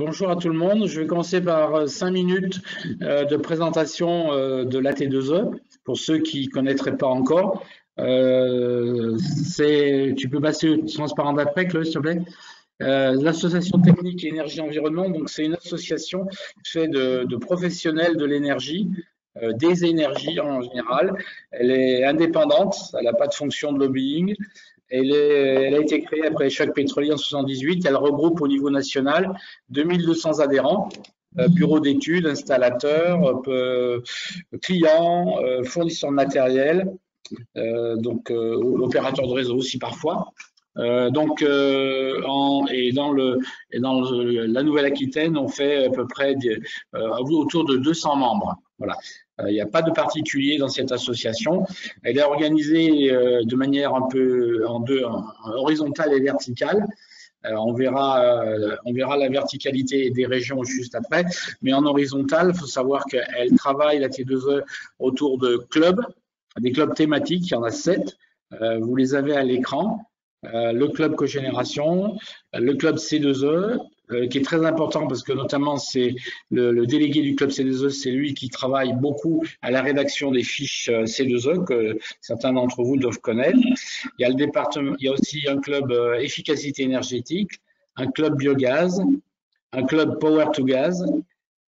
Bonjour à tout le monde. Je vais commencer par 5 minutes de présentation de l'AT2E pour ceux qui ne connaîtraient pas encore. Tu peux passer au transparent d'après, Chloé, s'il te plaît. L'association technique énergie-environnement, donc c'est une association faite de professionnels de l'énergie, des énergies en général. Elle est indépendante, elle n'a pas de fonction de lobbying. Elle a été créée après les chocs pétroliers en 1978. Elle regroupe au niveau national 2200 adhérents, bureaux d'études, installateurs, clients, fournisseurs de matériel, opérateurs de réseau aussi parfois. La Nouvelle-Aquitaine, on fait à peu près autour de 200 membres. Voilà. Il n'y a pas de particulier dans cette association. Elle est organisée de manière un peu horizontale et verticale. On verra la verticalité des régions juste après. Mais en horizontal, il faut savoir qu'elle travaille, la T2E, autour de clubs, des clubs thématiques. Il y en a 7. Vous les avez à l'écran. Le club cogénération, le club C2E, qui est très important parce que notamment c'est le délégué du club C2E, c'est lui qui travaille beaucoup à la rédaction des fiches C2E que certains d'entre vous doivent connaître. Il y a le département, il y a aussi un club efficacité énergétique, un club biogaz, un club power to gaz,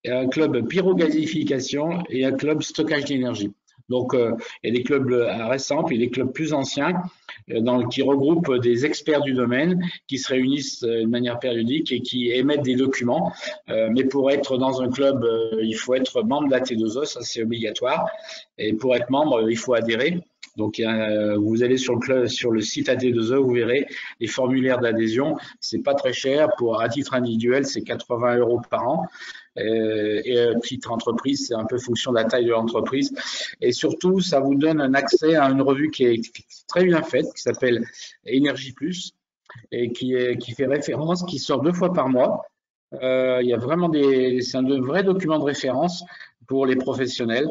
un club pyrogasification et un club stockage d'énergie. Donc, il y a des clubs récents et des clubs plus anciens qui regroupent des experts du domaine qui se réunissent de manière périodique et qui émettent des documents. Mais pour être dans un club, il faut être membre de la T2E, ça c'est obligatoire. Et pour être membre, il faut adhérer. Donc, vous allez sur le site AT2E, vous verrez les formulaires d'adhésion. C'est pas très cher. À titre individuel, c'est 80 € par an. Et à titre entreprise, c'est un peu fonction de la taille de l'entreprise. Et surtout, ça vous donne un accès à une revue qui est très bien faite, qui s'appelle Énergie Plus, et qui fait référence, qui sort 2 fois par mois. Il y a vraiment c'est un vrai document de référence pour les professionnels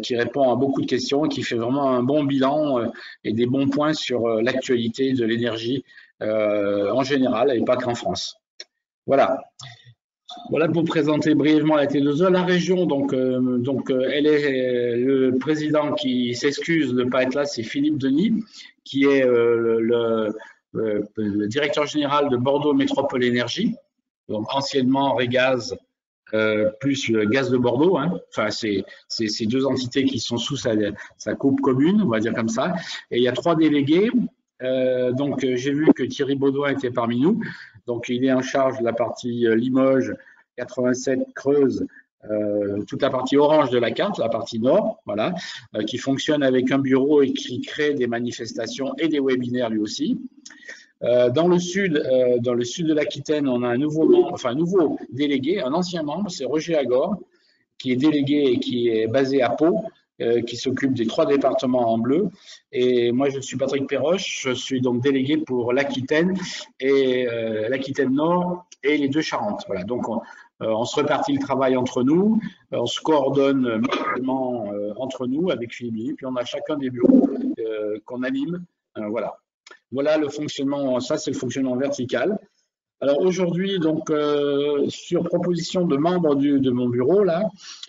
qui répond à beaucoup de questions et qui fait vraiment un bon bilan et des bons points sur l'actualité de l'énergie en général et pas qu'en France. Voilà. Voilà pour présenter brièvement la T2E. La région, elle est le président qui s'excuse de ne pas être là, c'est Philippe Denis, qui est le directeur général de Bordeaux Métropole Énergie, donc anciennement Régaz plus le gaz de Bordeaux. Hein. Enfin, c'est ces deux entités qui sont sous sa coupe commune, on va dire comme ça. Et il y a 3 délégués. J'ai vu que Thierry Baudouin était parmi nous. Donc, il est en charge de la partie Limoges, 87 Creuse, toute la partie orange de la carte, la partie nord, voilà, qui fonctionne avec un bureau et qui crée des manifestations et des webinaires lui aussi. Dans le sud de l'Aquitaine, on a un nouveau délégué, un ancien membre, c'est Roger Agor, qui est délégué et qui est basé à Pau, qui s'occupe des 3 départements en bleu. Et moi, je suis Patrick Perroche, je suis donc délégué pour l'Aquitaine et l'Aquitaine Nord et les 2 Charentes. Voilà, donc on se répartit le travail entre nous, on se coordonne mutuellement entre nous avec Philippe, puis on a chacun des bureaux qu'on anime. Voilà. Voilà le fonctionnement, ça c'est le fonctionnement vertical. Alors aujourd'hui, donc sur proposition de membres de mon bureau, là,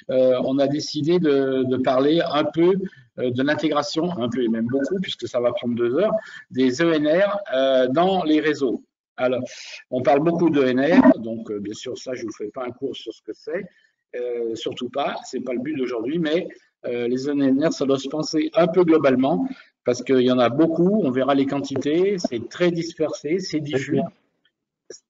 on a décidé de parler un peu de l'intégration, un peu et même beaucoup, puisque ça va prendre 2 heures, des ENR dans les réseaux. Alors, on parle beaucoup d'ENR, donc bien sûr, ça, je ne vous fais pas un cours sur ce que c'est, surtout pas, c'est pas le but d'aujourd'hui, mais les ENR, ça doit se penser un peu globalement, parce qu'il y en a beaucoup, on verra les quantités, c'est très dispersé, c'est diffus.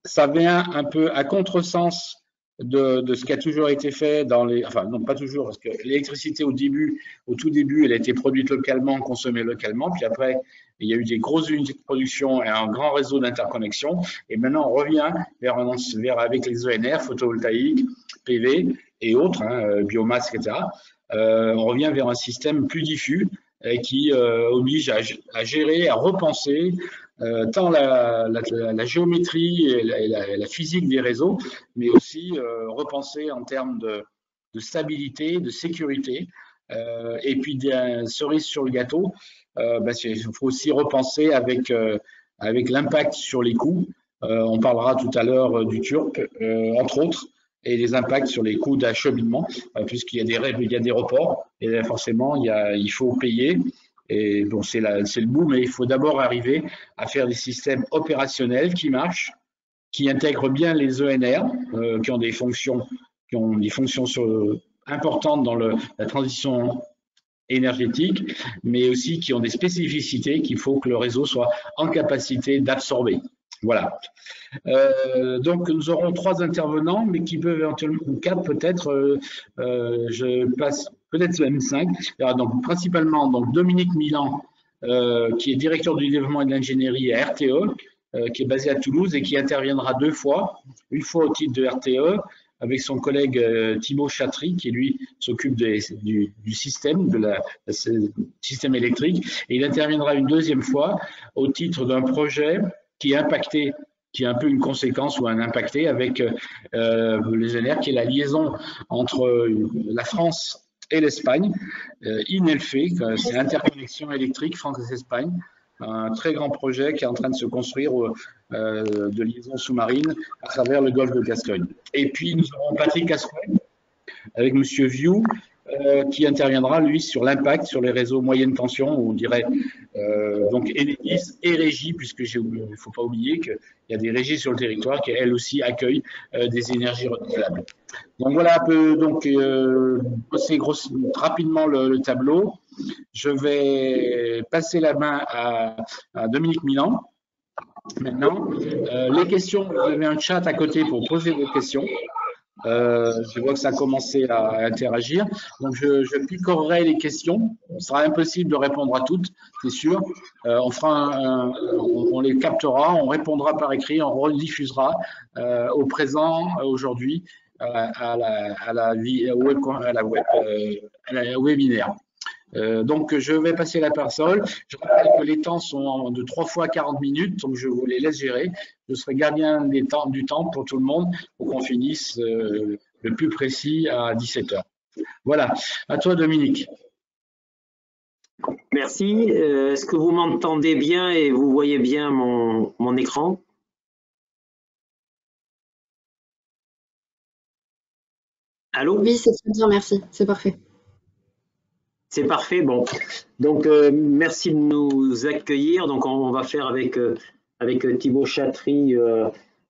Ça vient un peu à contresens de ce qui a toujours été fait enfin non pas toujours, parce que l'électricité au tout début, elle a été produite localement, consommée localement, puis après il y a eu des grosses unités de production et un grand réseau d'interconnexion, et maintenant on revient vers avec les ENR, photovoltaïque, PV et autres, hein, biomasse, etc. On revient vers un système plus diffus qui oblige à gérer, à repenser tant la géométrie et la physique des réseaux, mais aussi repenser en termes de stabilité, de sécurité. Et puis, cerise sur le gâteau, il faut aussi repenser avec l'impact sur les coûts. On parlera tout à l'heure du Turp, entre autres, et les impacts sur les coûts d'acheminement, puisqu'il y a des reports, et forcément, il faut payer. Et bon, c'est le bout, mais il faut d'abord arriver à faire des systèmes opérationnels qui marchent, qui intègrent bien les ENR, qui ont des fonctions importantes dans la transition énergétique, mais aussi qui ont des spécificités qu'il faut que le réseau soit en capacité d'absorber. Voilà. Donc nous aurons 3 intervenants, mais qui peuvent éventuellement, ou 4 peut-être, je passe peut-être même 5. Alors, donc principalement donc Dominique Milan, qui est directeur du développement et de l'ingénierie à RTE, qui est basé à Toulouse et qui interviendra 2 fois, une fois au titre de RTE, avec son collègue Thibaut Chatry, qui lui s'occupe du système, système électrique, et il interviendra une 2e fois au titre d'un projet qui est impacté, qui est un peu une conséquence ou un impacté avec les ENR, qui est la liaison entre la France et l'Espagne, INELFE, c'est l'interconnexion électrique France-Espagne, un très grand projet qui est en train de se construire de liaison sous-marine à travers le golfe de Gascogne. Et puis nous aurons Patrick Asquet avec Monsieur View, qui interviendra, lui, sur l'impact sur les réseaux moyenne tension, on dirait donc Enedis et Régie, puisque il ne faut pas oublier qu'il y a des régies sur le territoire qui, elles aussi, accueillent des énergies renouvelables. Donc voilà un peu, donc, c'est rapidement le tableau. Je vais passer la main à Dominique Milan. Maintenant, les questions, vous avez un chat à côté pour poser vos questions. Je vois que ça a commencé à interagir. Donc, je picorerai les questions. Ce sera impossible de répondre à toutes, c'est sûr. On les captera, on répondra par écrit, on rediffusera au présent, aujourd'hui, à la webinaire. Donc, je vais passer la parole. Je rappelle que les temps sont de 3 fois 40 minutes, donc je vous les laisse gérer. Je serai gardien du temps pour tout le monde pour qu'on finisse le plus précis à 17h. Voilà. À toi, Dominique. Merci. Est-ce que vous m'entendez bien et vous voyez bien mon écran? Allô? Oui, c'est très bien, merci. C'est parfait. C'est parfait. Bon, donc merci de nous accueillir. Donc on va faire avec Thibaut Chatry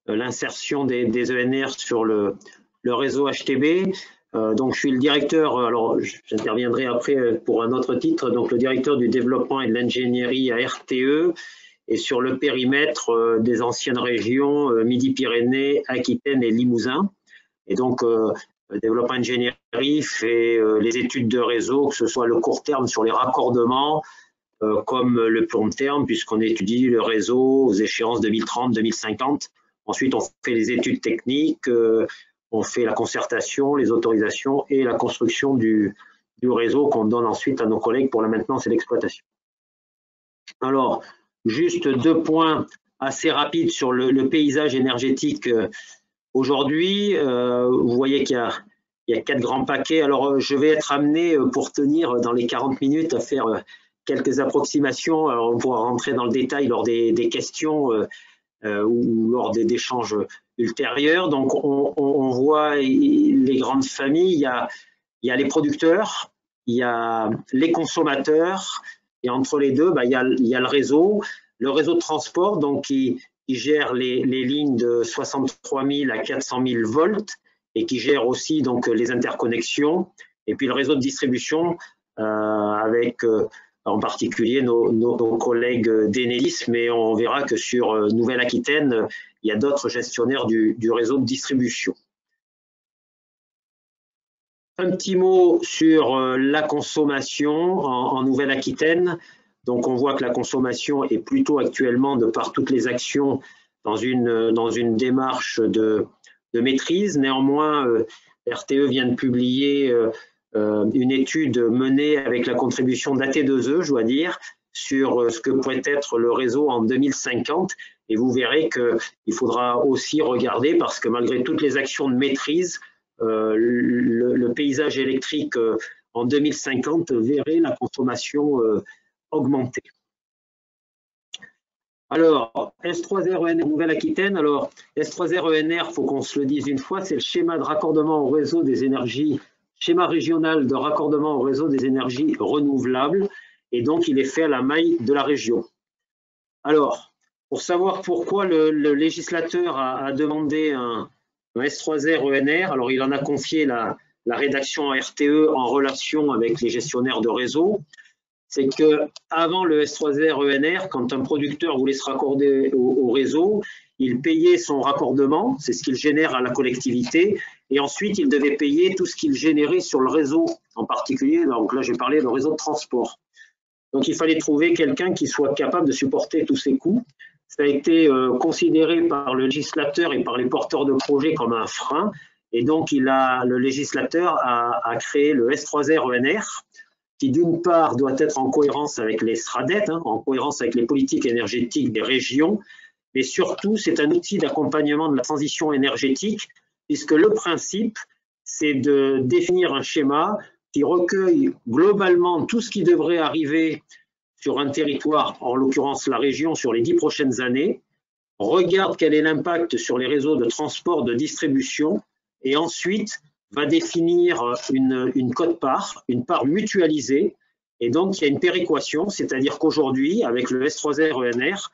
l'insertion des ENR sur le réseau HTB. Donc je suis le directeur, alors j'interviendrai après pour un autre titre, donc le directeur du développement et de l'ingénierie à RTE et sur le périmètre des anciennes régions Midi-Pyrénées, Aquitaine et Limousin. Et donc le développement ingénierie fait les études de réseau, que ce soit le court terme sur les raccordements, comme le long terme, puisqu'on étudie le réseau aux échéances 2030-2050. Ensuite, on fait les études techniques, on fait la concertation, les autorisations et la construction du réseau qu'on donne ensuite à nos collègues pour la maintenance et l'exploitation. Alors, juste 2 points assez rapides sur le paysage énergétique. Aujourd'hui, vous voyez qu'il y a 4 grands paquets. Alors, je vais être amené pour tenir dans les 40 minutes à faire quelques approximations. Alors, on pourra rentrer dans le détail lors des questions ou lors d'échanges ultérieurs. Donc, on voit les grandes familles. Il y a les producteurs, il y a les consommateurs, et entre les deux, il y a le réseau de transport, donc qui gère les lignes de 63 000 à 400 000 volts et qui gère aussi donc les interconnexions, et puis le réseau de distribution avec en particulier nos collègues d'Enedis, mais on verra que sur Nouvelle-Aquitaine, il y a d'autres gestionnaires du réseau de distribution. Un petit mot sur la consommation en Nouvelle-Aquitaine. Donc, on voit que la consommation est plutôt actuellement, de par toutes les actions, dans une démarche de maîtrise. Néanmoins, RTE vient de publier une étude menée avec la contribution d'AT2E, je dois dire, sur ce que pourrait être le réseau en 2050. Et vous verrez qu'il faudra aussi regarder, parce que malgré toutes les actions de maîtrise, le paysage électrique en 2050 verrait la consommation augmenter. Alors, S3R-ENR Nouvelle-Aquitaine. Alors, S3R-ENR, il faut qu'on se le dise une fois, c'est le schéma de raccordement au réseau des énergies, schéma régional de raccordement au réseau des énergies renouvelables. Et donc, il est fait à la maille de la région. Alors, pour savoir pourquoi le législateur a demandé un S3R-ENR, alors il en a confié la rédaction à RTE en relation avec les gestionnaires de réseau. C'est que avant le S3R-ENR, quand un producteur voulait se raccorder au réseau, il payait son raccordement, c'est ce qu'il génère à la collectivité, et ensuite il devait payer tout ce qu'il générait sur le réseau, en particulier, donc là j'ai parlé du réseau de transport. Donc il fallait trouver quelqu'un qui soit capable de supporter tous ces coûts. Ça a été considéré par le législateur et par les porteurs de projets comme un frein, et donc le législateur a créé le S3R-ENR, qui d'une part doit être en cohérence avec les SRADET, en cohérence avec les politiques énergétiques des régions, mais surtout c'est un outil d'accompagnement de la transition énergétique, puisque le principe c'est de définir un schéma qui recueille globalement tout ce qui devrait arriver sur un territoire, en l'occurrence la région, sur les 10 prochaines années, regarde quel est l'impact sur les réseaux de transport, de distribution, et ensuite va définir une quote-part, une part mutualisée, et donc il y a une péréquation, c'est-à-dire qu'aujourd'hui, avec le S3R-ENR,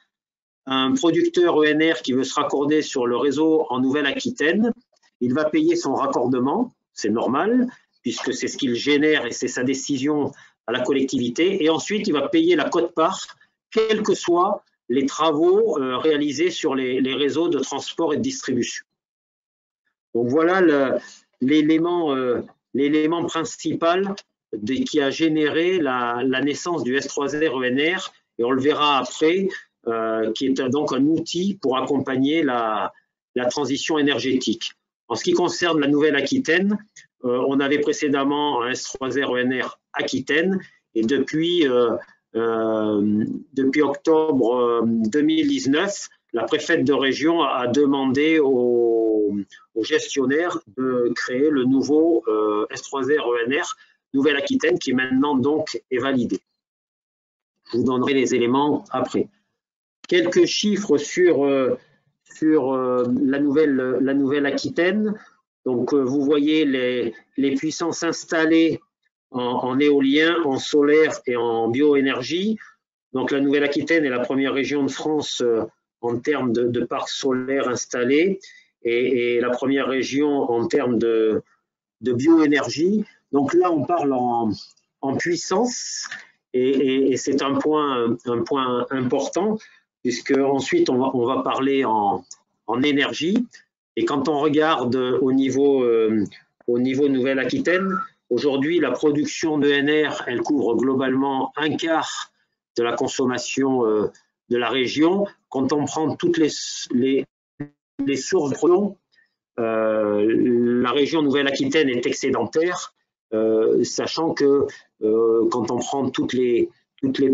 un producteur ENR qui veut se raccorder sur le réseau en Nouvelle-Aquitaine, il va payer son raccordement, c'est normal, puisque c'est ce qu'il génère et c'est sa décision à la collectivité, et ensuite il va payer la quote-part, quels que soient les travaux réalisés sur les réseaux de transport et de distribution. Donc voilà l'élément principal qui a généré la naissance du S3R-ENR, et on le verra après, qui est donc un outil pour accompagner la transition énergétique. En ce qui concerne la Nouvelle-Aquitaine, on avait précédemment un S3R-ENR Aquitaine, et depuis octobre 2019, la préfète de région a demandé aux gestionnaires de créer le nouveau S3R-ENR Nouvelle-Aquitaine, qui maintenant donc est validé. Je vous donnerai les éléments après. Quelques chiffres sur la Nouvelle-Aquitaine. Donc vous voyez les puissances installées en éolien, en solaire et en bioénergie. Donc la Nouvelle-Aquitaine est la première région de France en termes de parcs solaires installés et la première région en termes de bioénergie. Donc là, on parle en puissance et c'est un point important, puisque ensuite on va parler en énergie. Et quand on regarde au niveau Nouvelle-Aquitaine, aujourd'hui, la production d'ENR, elle couvre globalement un quart de la consommation de la région. Quand on prend toutes les sources de production, la région Nouvelle-Aquitaine est excédentaire, sachant que quand on prend toutes les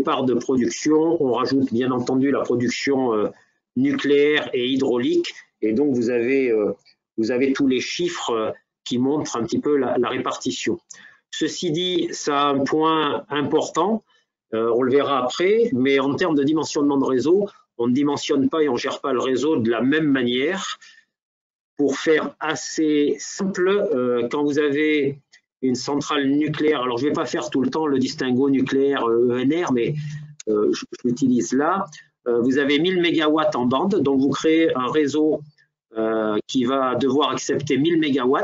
parts de production, on rajoute bien entendu la production nucléaire et hydraulique, et donc vous avez tous les chiffres qui montrent un petit peu la répartition. Ceci dit, ça a un point important, on le verra après, mais en termes de dimensionnement de réseau, on ne dimensionne pas et on ne gère pas le réseau de la même manière. Pour faire assez simple, quand vous avez une centrale nucléaire, alors je ne vais pas faire tout le temps le distinguo nucléaire ENR, mais je l'utilise là. Vous avez 1000 MW en bande, donc vous créez un réseau qui va devoir accepter 1000 MW.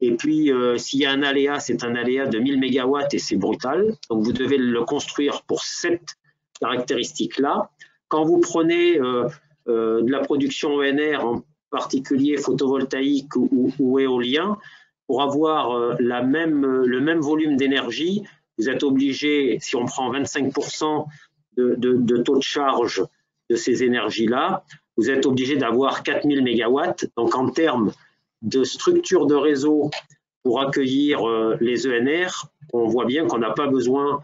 Et puis, s'il y a un aléa, c'est un aléa de 1000 MW et c'est brutal. Donc, vous devez le construire pour cette caractéristique-là. Quand vous prenez de la production ENR, en particulier photovoltaïque ou éolien, pour avoir le même volume d'énergie, vous êtes obligé, si on prend 25% de taux de charge de ces énergies-là, vous êtes obligé d'avoir 4000 MW. Donc, en termes de structure de réseau pour accueillir les ENR, on voit bien qu'on n'a pas besoin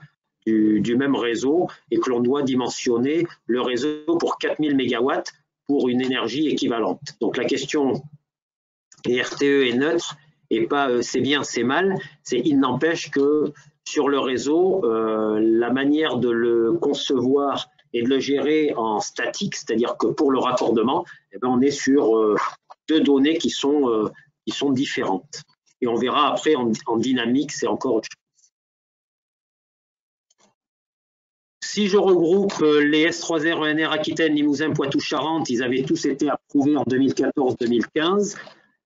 du même réseau et que l'on doit dimensionner le réseau pour 4000 MW pour une énergie équivalente. Donc la question, et RTE est neutre, et pas c'est bien, c'est mal, c'est il n'empêche que sur le réseau, la manière de le concevoir et de le gérer en statique, c'est-à-dire que pour le raccordement, eh bien, on est sur deux données qui sont différentes. Et on verra après en dynamique, c'est encore autre chose. Si je regroupe les S3R ENR Aquitaine, Limousin, Poitou-Charentes, ils avaient tous été approuvés en 2014-2015.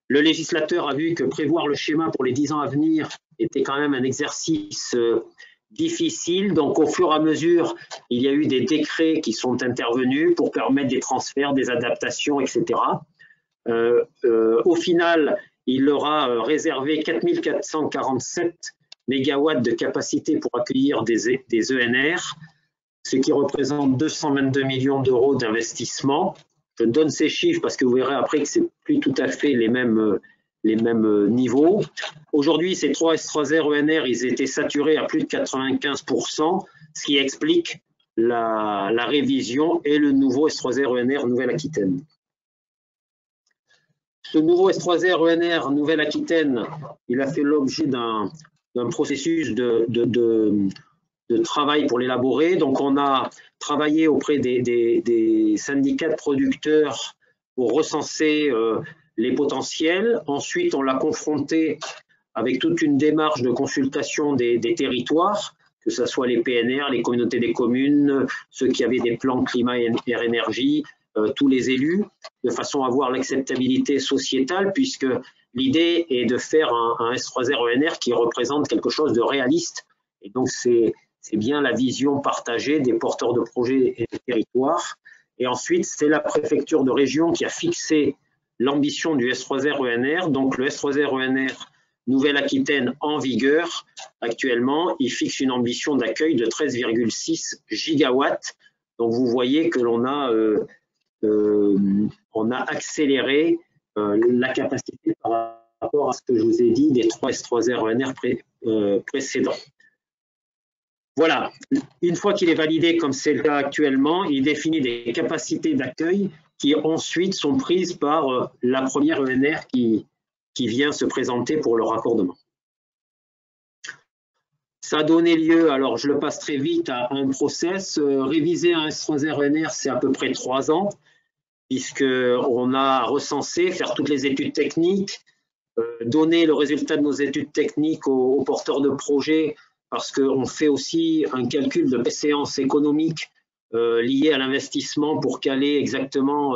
Le législateur a vu que prévoir le schéma pour les 10 ans à venir était quand même un exercice difficile. Donc, au fur et à mesure, il y a eu des décrets qui sont intervenus pour permettre des transferts, des adaptations, etc. Au final, il leur a réservé 4447 mégawatts de capacité pour accueillir des ENR, ce qui représente 222 millions d'euros d'investissement. Je donne ces chiffres parce que vous verrez après que ce n'est plus tout à fait les mêmes niveaux. Aujourd'hui, ces 3 S3R ENR, ils étaient saturés à plus de 95%, ce qui explique la révision et le nouveau S3R ENR Nouvelle-Aquitaine. Ce nouveau S3R ENR Nouvelle-Aquitaine, il a fait l'objet d'un processus de travail pour l'élaborer. Donc, on a travaillé auprès des syndicats de producteurs pour recenser les potentiels. Ensuite, on l'a confronté avec toute une démarche de consultation des territoires, que ce soit les PNR, les communautés des communes, ceux qui avaient des plans climat et énergie, tous les élus, de façon à avoir l'acceptabilité sociétale, puisque l'idée est de faire un S3R ENR qui représente quelque chose de réaliste. Et donc, c'est bien la vision partagée des porteurs de projets et des territoires. Et ensuite, c'est la préfecture de région qui a fixé l'ambition du S3R ENR. Donc, le S3R ENR Nouvelle-Aquitaine en vigueur, actuellement, il fixe une ambition d'accueil de 13,6 gigawatts. Donc, vous voyez que l'on a accéléré la capacité par rapport à ce que je vous ai dit des 3 S3R ENR précédents. Voilà, une fois qu'il est validé comme c'est le cas actuellement, il définit des capacités d'accueil qui ensuite sont prises par la première ENR qui vient se présenter pour le raccordement. Ça a donné lieu, alors je le passe très vite, à un process. Réviser un S3R ENR, c'est à peu près 3 ans, puisqu'on a recensé, faire toutes les études techniques, donner le résultat de nos études techniques aux porteurs de projets, parce qu'on fait aussi un calcul de séance économique lié à l'investissement pour caler exactement,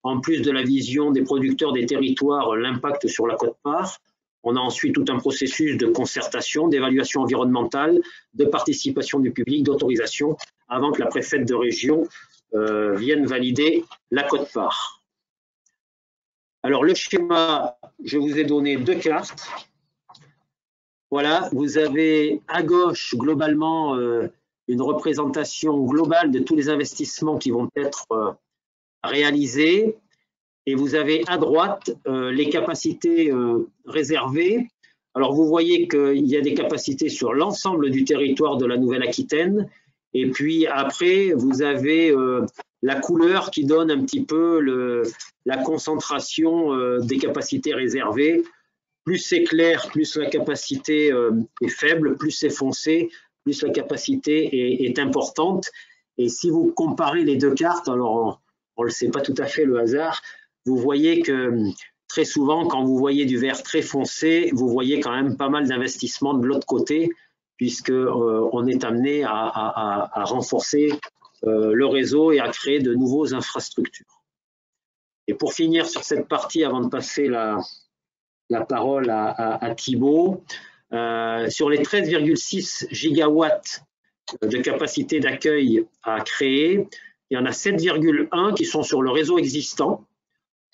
en plus de la vision des producteurs des territoires, l'impact sur la quote-part. On a ensuite tout un processus de concertation, d'évaluation environnementale, de participation du public, d'autorisation, avant que la préfète de région vienne valider la quote-part. Alors le schéma, je vous ai donné 2 cartes. Voilà, vous avez à gauche globalement une représentation globale de tous les investissements qui vont être réalisés. Et vous avez à droite les capacités réservées. Alors vous voyez qu'il y a des capacités sur l'ensemble du territoire de la Nouvelle-Aquitaine. Et puis après, vous avez la couleur qui donne un petit peu la concentration des capacités réservées. Plus c'est clair, plus la capacité est faible, plus c'est foncé, plus la capacité est importante. Et si vous comparez les 2 cartes, alors on ne le sait pas tout à fait le hasard, vous voyez que très souvent, quand vous voyez du vert très foncé, vous voyez quand même pas mal d'investissements de l'autre côté, puisqu'on est amené à renforcer le réseau et à créer de nouvelles infrastructures. Et pour finir sur cette partie, avant de passer la parole à Thibaut, sur les 13,6 gigawatts de capacité d'accueil à créer, il y en a 7,1 qui sont sur le réseau existant.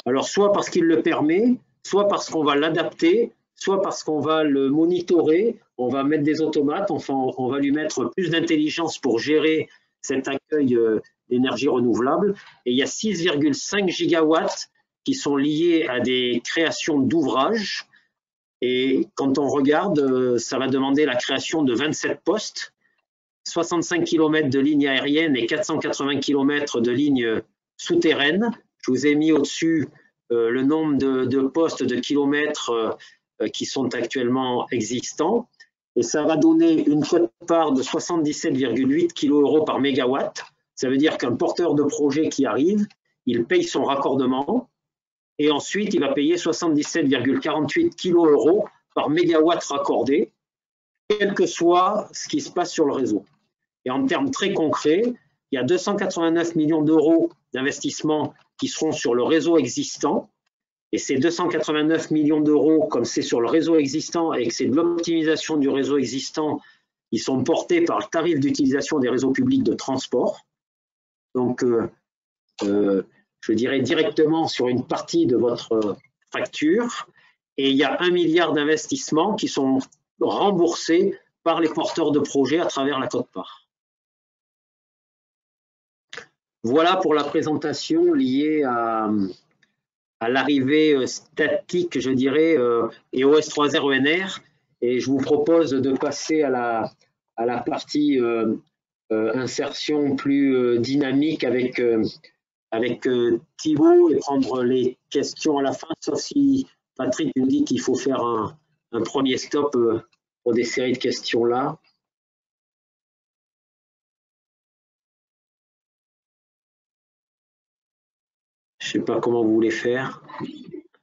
Alors, soit parce qu'il le permet, soit parce qu'on va l'adapter, soit parce qu'on va le monitorer, on va mettre des automates, enfin, on va lui mettre plus d'intelligence pour gérer cet accueil d'énergie renouvelable. Et il y a 6,5 gigawatts qui sont liés à des créations d'ouvrages. Et quand on regarde, ça va demander la création de 27 postes, 65 km de lignes aériennes et 480 km de lignes souterraines. Je vous ai mis au-dessus le nombre de postes de kilomètres qui sont actuellement existants. Et ça va donner une quote-part de 77,8 kg par mégawatt. Ça veut dire qu'un porteur de projet qui arrive, il paye son raccordement et ensuite il va payer 77,48 kg par mégawatt raccordé, quel que soit ce qui se passe sur le réseau. Et en termes très concrets, il y a 289 millions d'euros d'investissement qui seront sur le réseau existant. Et ces 289 millions d'euros, comme c'est sur le réseau existant et que c'est de l'optimisation du réseau existant, ils sont portés par le tarif d'utilisation des réseaux publics de transport. Donc, je dirais directement sur une partie de votre facture. Et il y a 1 milliard d'investissements qui sont remboursés par les porteurs de projets à travers la quote-part. Voilà pour la présentation liée à l'arrivée statique, je dirais, et OS3R ENR. Et je vous propose de passer à la partie insertion plus dynamique avec Thibaut et prendre les questions à la fin, sauf si Patrick nous dit qu'il faut faire un premier stop pour des séries de questions là. Je ne sais pas comment vous voulez faire.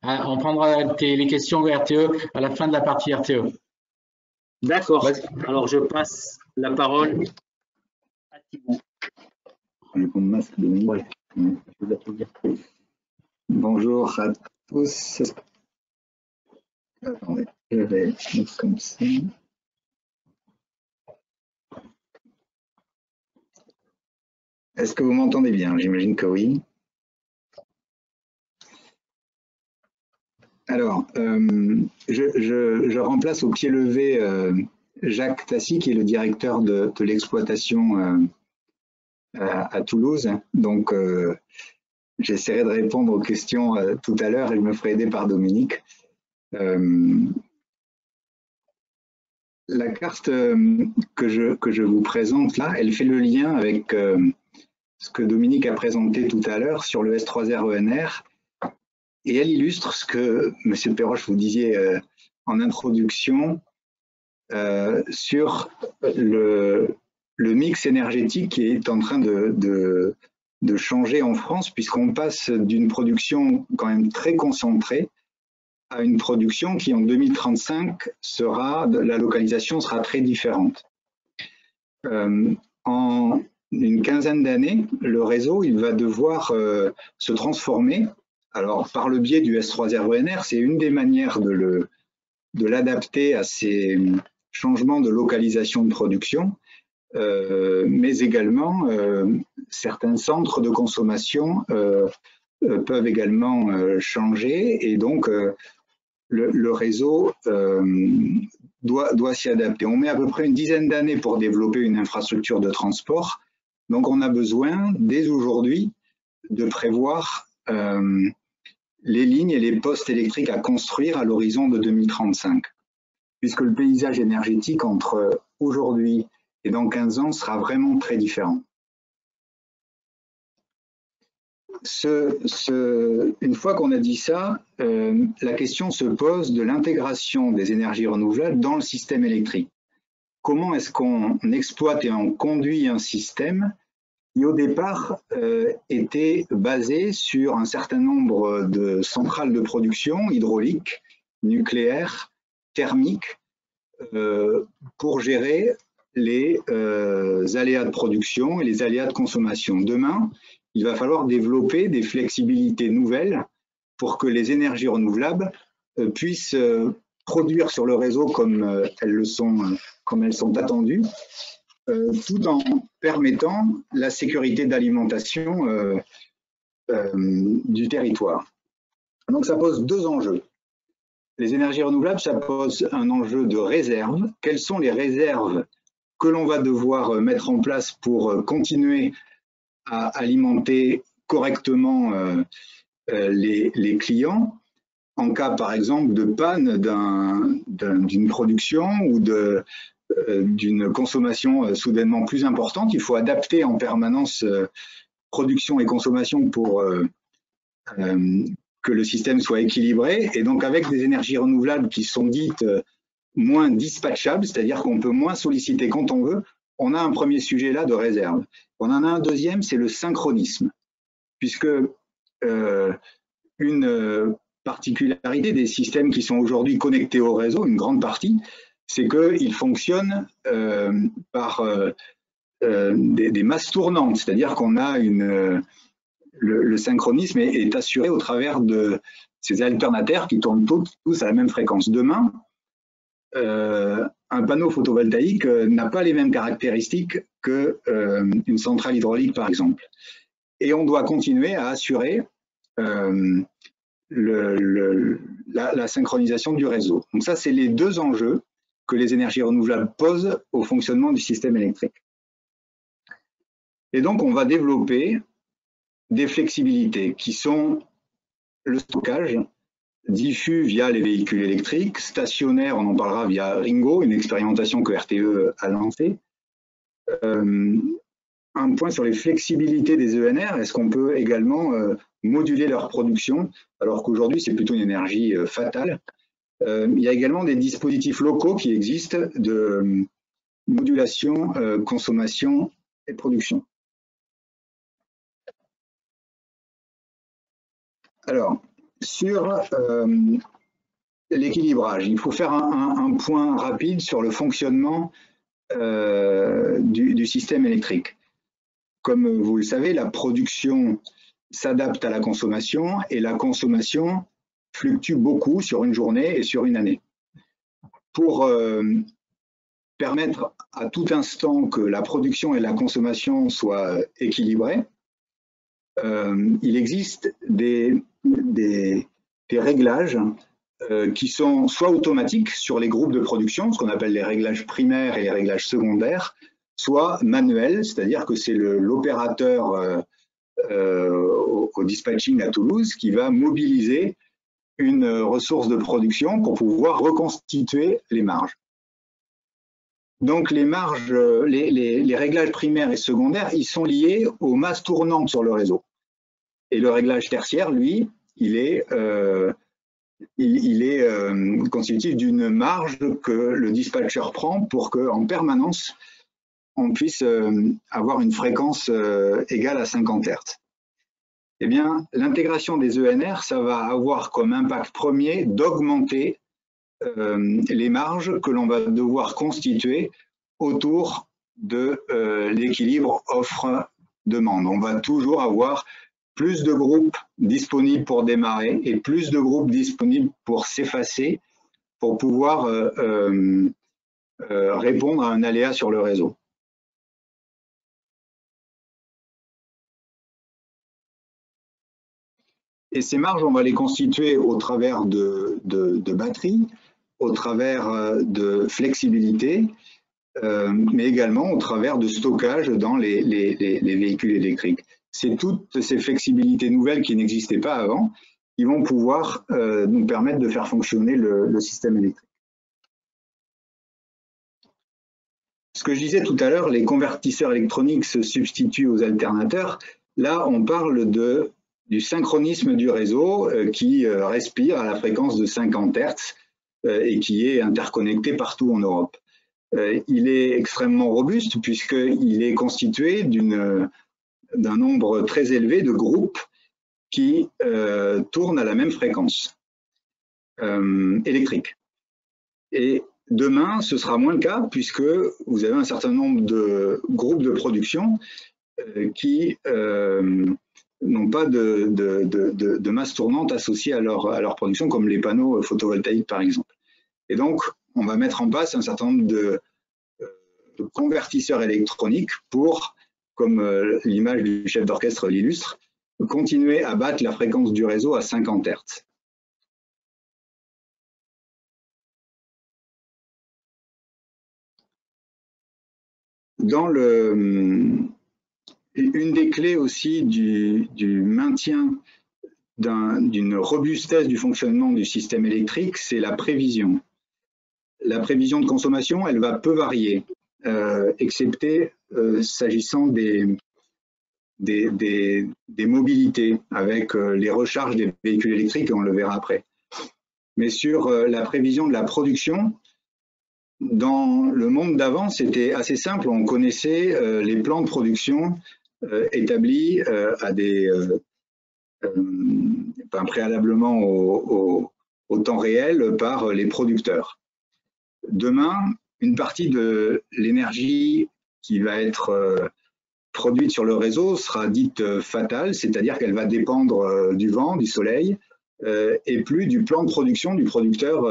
On prendra les questions RTE à la fin de la partie RTE. D'accord. Alors, je passe la parole à Thibaut. Ouais. Bonjour à tous. Attendez, je vais mettre comme ça. Est-ce que vous m'entendez bien? J'imagine que oui. Alors, je remplace au pied levé Jacques Tassy, qui est le directeur de l'exploitation à Toulouse. Donc, j'essaierai de répondre aux questions tout à l'heure et je me ferai aider par Dominique. La carte que je vous présente là, elle fait le lien avec ce que Dominique a présenté tout à l'heure sur le S3R ENR. Et elle illustre ce que, Monsieur Perroche, vous disiez en introduction sur le mix énergétique qui est en train de changer en France, puisqu'on passe d'une production quand même très concentrée à une production qui en 2035 la localisation sera très différente. En une quinzaine d'années, le réseau il va devoir se transformer. Alors, par le biais du S3R ENR, c'est une des manières de l'adapter à ces changements de localisation de production, mais également certains centres de consommation peuvent également changer et donc le réseau doit s'y adapter. On met à peu près une dizaine d'années pour développer une infrastructure de transport, donc on a besoin dès aujourd'hui de prévoir les lignes et les postes électriques à construire à l'horizon de 2035, puisque le paysage énergétique entre aujourd'hui et dans 15 ans sera vraiment très différent. Une fois qu'on a dit ça, la question se pose de l'intégration des énergies renouvelables dans le système électrique. Comment est-ce qu'on exploite et on conduit un système qui au départ était basé sur un certain nombre de centrales de production hydrauliques, nucléaires, thermiques, pour gérer les aléas de production et les aléas de consommation. Demain, il va falloir développer des flexibilités nouvelles pour que les énergies renouvelables puissent produire sur le réseau comme elles sont attendues, tout en permettant la sécurité d'alimentation du territoire. Donc ça pose deux enjeux. Les énergies renouvelables, ça pose un enjeu de réserve. Quelles sont les réserves que l'on va devoir mettre en place pour continuer à alimenter correctement les clients en cas, par exemple, de panne d'une production ou d'une consommation soudainement plus importante. Il faut adapter en permanence production et consommation pour que le système soit équilibré. Et donc, avec des énergies renouvelables qui sont dites moins dispatchables, c'est-à-dire qu'on peut moins solliciter quand on veut, on a un premier sujet là de réserve. On en a un deuxième, c'est le synchronisme, puisque une particularité des systèmes qui sont aujourd'hui connectés au réseau, une grande partie, c'est qu'ils fonctionnent par des masses tournantes, c'est-à-dire qu'on a le synchronisme est assuré au travers de ces alternateurs qui tournent tous à la même fréquence. Demain, un panneau photovoltaïque n'a pas les mêmes caractéristiques qu'une centrale hydraulique, par exemple. Et on doit continuer à assurer la synchronisation du réseau. Donc ça, c'est les deux enjeux que les énergies renouvelables posent au fonctionnement du système électrique. Et donc, on va développer des flexibilités qui sont le stockage diffus via les véhicules électriques, stationnaire, on en parlera via Ringo, une expérimentation que RTE a lancée. Un point sur les flexibilités des ENR, est-ce qu'on peut également moduler leur production, alors qu'aujourd'hui c'est plutôt une énergie fatale. Il y a également des dispositifs locaux qui existent de modulation, consommation et production. Alors, sur l'équilibrage, il faut faire un point rapide sur le fonctionnement du système électrique. Comme vous le savez, la production s'adapte à la consommation et la consommation fluctue beaucoup sur une journée et sur une année. Pour permettre à tout instant que la production et la consommation soient équilibrées, il existe des réglages qui sont soit automatiques sur les groupes de production, ce qu'on appelle les réglages primaires et les réglages secondaires, soit manuels, c'est-à-dire que c'est l'opérateur au dispatching à Toulouse qui va mobiliser une ressource de production pour pouvoir reconstituer les marges. Donc les marges, les réglages primaires et secondaires, ils sont liés aux masses tournantes sur le réseau. Et le réglage tertiaire, lui, il est constitutif d'une marge que le dispatcher prend pour qu'en permanence, on puisse avoir une fréquence égale à 50 Hz. Eh bien, l'intégration des ENR, ça va avoir comme impact premier d'augmenter les marges que l'on va devoir constituer autour de l'équilibre offre-demande. On va toujours avoir plus de groupes disponibles pour démarrer et plus de groupes disponibles pour s'effacer pour pouvoir répondre à un aléa sur le réseau. Et ces marges, on va les constituer au travers de batteries, au travers de flexibilité, mais également au travers de stockage dans les véhicules électriques. C'est toutes ces flexibilités nouvelles qui n'existaient pas avant qui vont pouvoir nous permettre de faire fonctionner le système électrique. Ce que je disais tout à l'heure, les convertisseurs électroniques se substituent aux alternateurs. Là, on parle du synchronisme du réseau qui respire à la fréquence de 50 Hz et qui est interconnecté partout en Europe. Il est extrêmement robuste puisqu'il est constitué d'un nombre très élevé de groupes qui tournent à la même fréquence électrique. Et demain, ce sera moins le cas puisque vous avez un certain nombre de groupes de production qui n'ont pas de masse tournante associée à leur production, comme les panneaux photovoltaïques par exemple. Et donc, on va mettre en place un certain nombre de convertisseurs électroniques pour, comme l'image du chef d'orchestre l'illustre, continuer à battre la fréquence du réseau à 50 Hz. Une des clés aussi du maintien d'une robustesse du fonctionnement du système électrique, c'est la prévision. La prévision de consommation, elle va peu varier, excepté s'agissant des mobilités, avec les recharges des véhicules électriques, et on le verra après. Mais sur la prévision de la production, Dans le monde d'avant, c'était assez simple. On connaissait les plans de production établis préalablement au temps réel par les producteurs. Demain, une partie de l'énergie qui va être produite sur le réseau sera dite fatale, c'est-à-dire qu'elle va dépendre du vent, du soleil, et plus du plan de production du producteur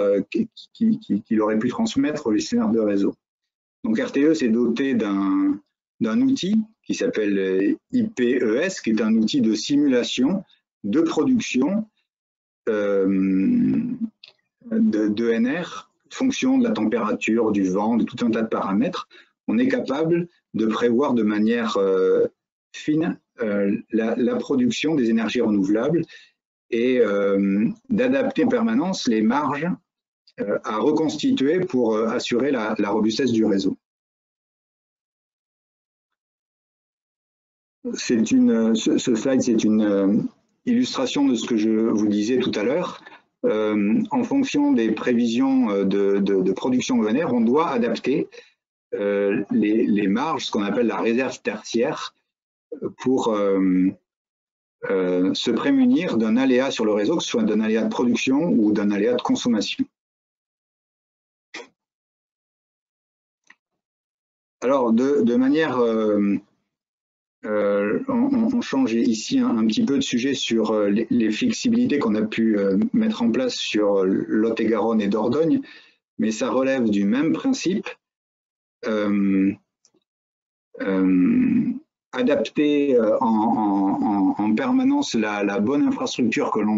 qu'il aurait pu transmettre au gestionnaire de réseau. Donc RTE s'est doté d'un outil qui s'appelle IPES, qui est un outil de simulation de production d'ENR, fonction de la température, du vent, de tout un tas de paramètres. On est capable de prévoir de manière fine la production des énergies renouvelables et d'adapter en permanence les marges à reconstituer pour assurer la robustesse du réseau. Ce slide, c'est une illustration de ce que je vous disais tout à l'heure. En fonction des prévisions de production ENR, on doit adapter les marges, ce qu'on appelle la réserve tertiaire, pour se prémunir d'un aléa sur le réseau, que ce soit d'un aléa de production ou d'un aléa de consommation. Alors, de manière... on change ici un petit peu de sujet sur les flexibilités qu'on a pu mettre en place sur Lot-et-Garonne et Dordogne, mais ça relève du même principe. Adapter en permanence la bonne infrastructure que l'on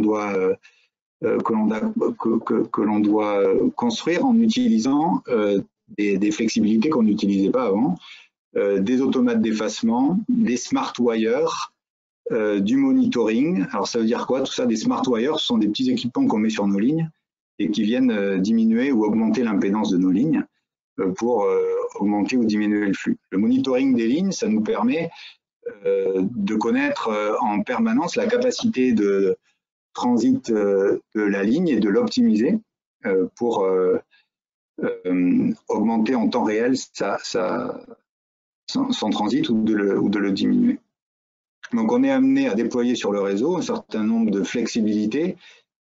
doit construire en utilisant des flexibilités qu'on n'utilisait pas avant. Des automates d'effacement, des smart wires, du monitoring. Alors ça veut dire quoi tout ça? Des smart wires, ce sont des petits équipements qu'on met sur nos lignes et qui viennent diminuer ou augmenter l'impédance de nos lignes pour augmenter ou diminuer le flux. Le monitoring des lignes, ça nous permet de connaître en permanence la capacité de transit de la ligne et de l'optimiser pour augmenter en temps réel son transit ou de le diminuer. Donc on est amené à déployer sur le réseau un certain nombre de flexibilités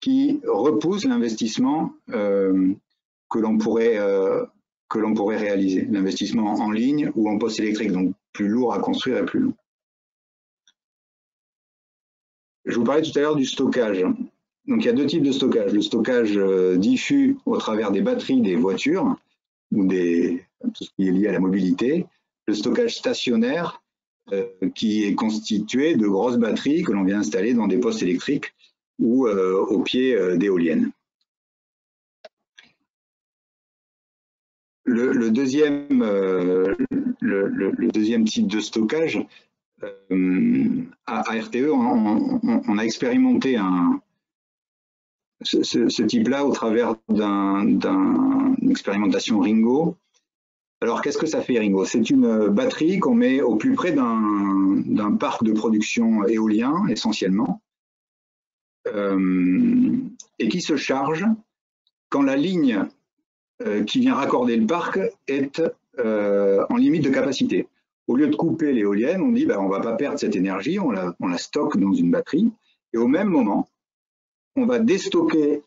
qui repoussent l'investissement que l'on pourrait réaliser, l'investissement en ligne ou en poste électrique, donc plus lourd à construire et plus long. Je vous parlais tout à l'heure du stockage. Donc il y a deux types de stockage. Le stockage diffus au travers des batteries des voitures ou tout ce qui est lié à la mobilité. Le stockage stationnaire qui est constitué de grosses batteries que l'on vient installer dans des postes électriques ou au pied d'éoliennes. Le deuxième type de stockage, à RTE, on a expérimenté ce type-là au travers d'une expérimentation Ringo. Alors, qu'est-ce que ça fait, Ringo? C'est une batterie qu'on met au plus près d'un parc de production éolien, essentiellement, et qui se charge quand la ligne qui vient raccorder le parc est en limite de capacité. Au lieu de couper l'éolienne, on dit on ne va pas perdre cette énergie, on la stocke dans une batterie, et au même moment, on va déstocker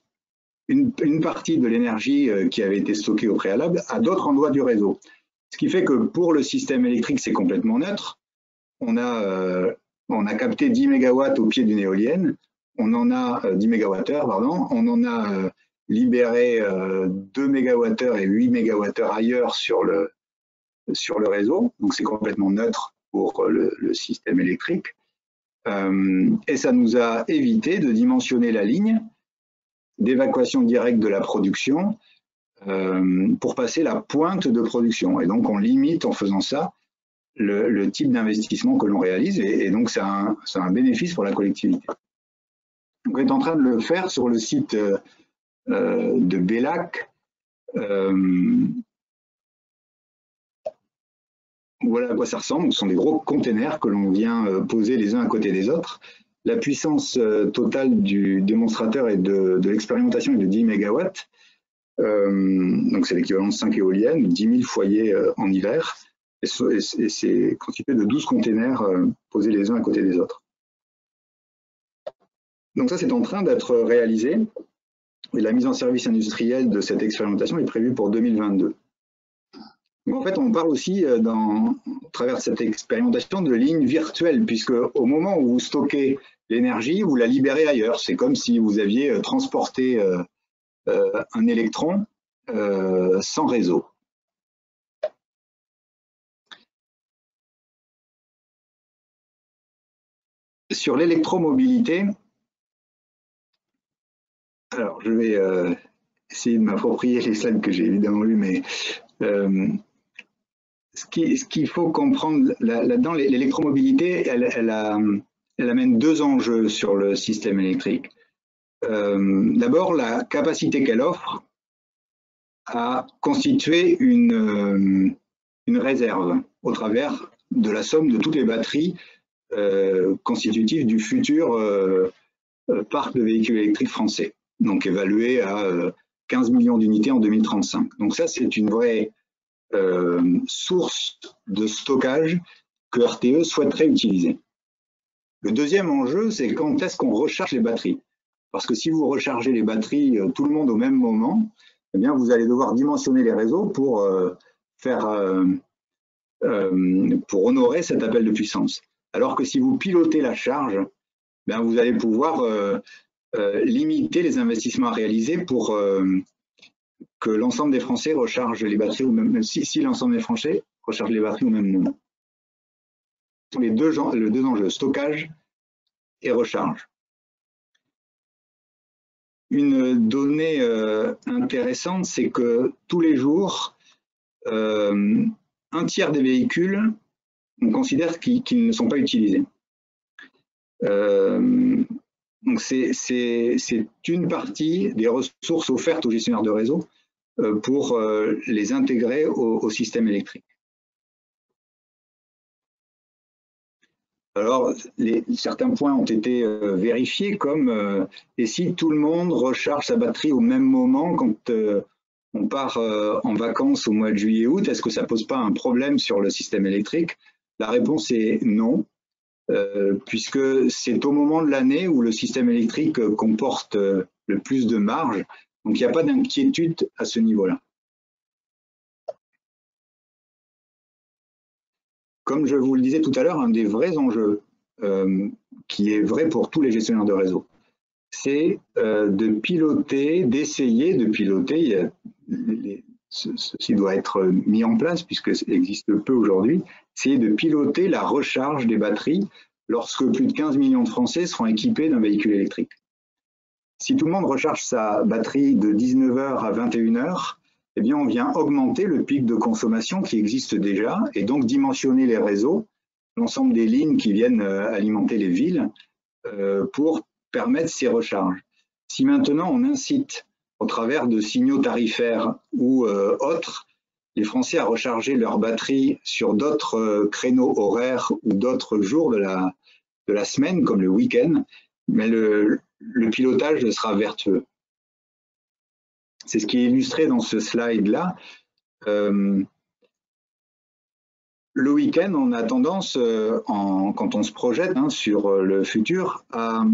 une partie de l'énergie qui avait été stockée au préalable à d'autres endroits du réseau. Ce qui fait que pour le système électrique, c'est complètement neutre. On a capté 10 MW au pied d'une éolienne, on en a 10 MWh, pardon, on en a libéré 2 MWh et 8 MWh ailleurs sur le réseau, donc c'est complètement neutre pour le système électrique. Et ça nous a évité de dimensionner la ligne d'évacuation directe de la production pour passer la pointe de production. Et donc on limite en faisant ça le type d'investissement que l'on réalise et donc c'est un bénéfice pour la collectivité. On est en train de le faire sur le site de Bellac. Voilà à quoi ça ressemble. Ce sont des gros containers que l'on vient poser les uns à côté des autres. La puissance totale du démonstrateur et de l'expérimentation est de 10 MW. Donc c'est l'équivalent de 5 éoliennes, 10 000 foyers en hiver, et c'est constitué de 12 containers posés les uns à côté des autres. Donc ça, c'est en train d'être réalisé, et la mise en service industrielle de cette expérimentation est prévue pour 2022. En fait, on parle aussi, à travers cette expérimentation, de lignes virtuelles, puisque au moment où vous stockez l'énergie, vous la libérez ailleurs. C'est comme si vous aviez transporté un électron sans réseau. Sur l'électromobilité, alors je vais essayer de m'approprier les slides que j'ai évidemment lus, mais ce qu'il faut comprendre là-dedans, l'électromobilité, elle amène deux enjeux sur le système électrique. D'abord, la capacité qu'elle offre à constituer une réserve au travers de la somme de toutes les batteries constitutives du futur parc de véhicules électriques français, donc évalué à 15 millions d'unités en 2035. Donc ça, c'est une vraie source de stockage que RTE souhaiterait utiliser. Le deuxième enjeu, c'est quand est-ce qu'on recharge les batteries. Parce que si vous rechargez les batteries tout le monde au même moment, eh bien vous allez devoir dimensionner les réseaux pour honorer cet appel de puissance. Alors que si vous pilotez la charge, bien vous allez pouvoir limiter les investissements à réaliser pour que l'ensemble des Français rechargent les batteries, ou même si l'ensemble des Français rechargent les batteries au même moment. Ce sont les deux enjeux, stockage et recharge. Une donnée intéressante, c'est que tous les jours, un tiers des véhicules, on considère qu'ils ne sont pas utilisés. Donc c'est une partie des ressources offertes aux gestionnaires de réseau pour les intégrer au système électrique. Alors, certains points ont été vérifiés, comme et si tout le monde recharge sa batterie au même moment quand on part en vacances au mois de juillet-août, est-ce que ça ne pose pas un problème sur le système électrique? La réponse est non, puisque c'est au moment de l'année où le système électrique comporte le plus de marge, donc il n'y a pas d'inquiétude à ce niveau-là. Comme je vous le disais tout à l'heure, un des vrais enjeux qui est vrai pour tous les gestionnaires de réseau, c'est de piloter, d'essayer de piloter, ceci doit être mis en place puisque ça existe peu aujourd'hui, c'est de piloter la recharge des batteries lorsque plus de 15 millions de Français seront équipés d'un véhicule électrique. Si tout le monde recharge sa batterie de 19h à 21h, eh bien, on vient augmenter le pic de consommation qui existe déjà et donc dimensionner les réseaux, l'ensemble des lignes qui viennent alimenter les villes pour permettre ces recharges. Si maintenant on incite au travers de signaux tarifaires ou autres, les Français à recharger leur batterie sur d'autres créneaux horaires ou d'autres jours de la semaine, comme le week-end, mais le pilotage sera vertueux. C'est ce qui est illustré dans ce slide-là. Le week-end, on a tendance, quand on se projette sur le futur, à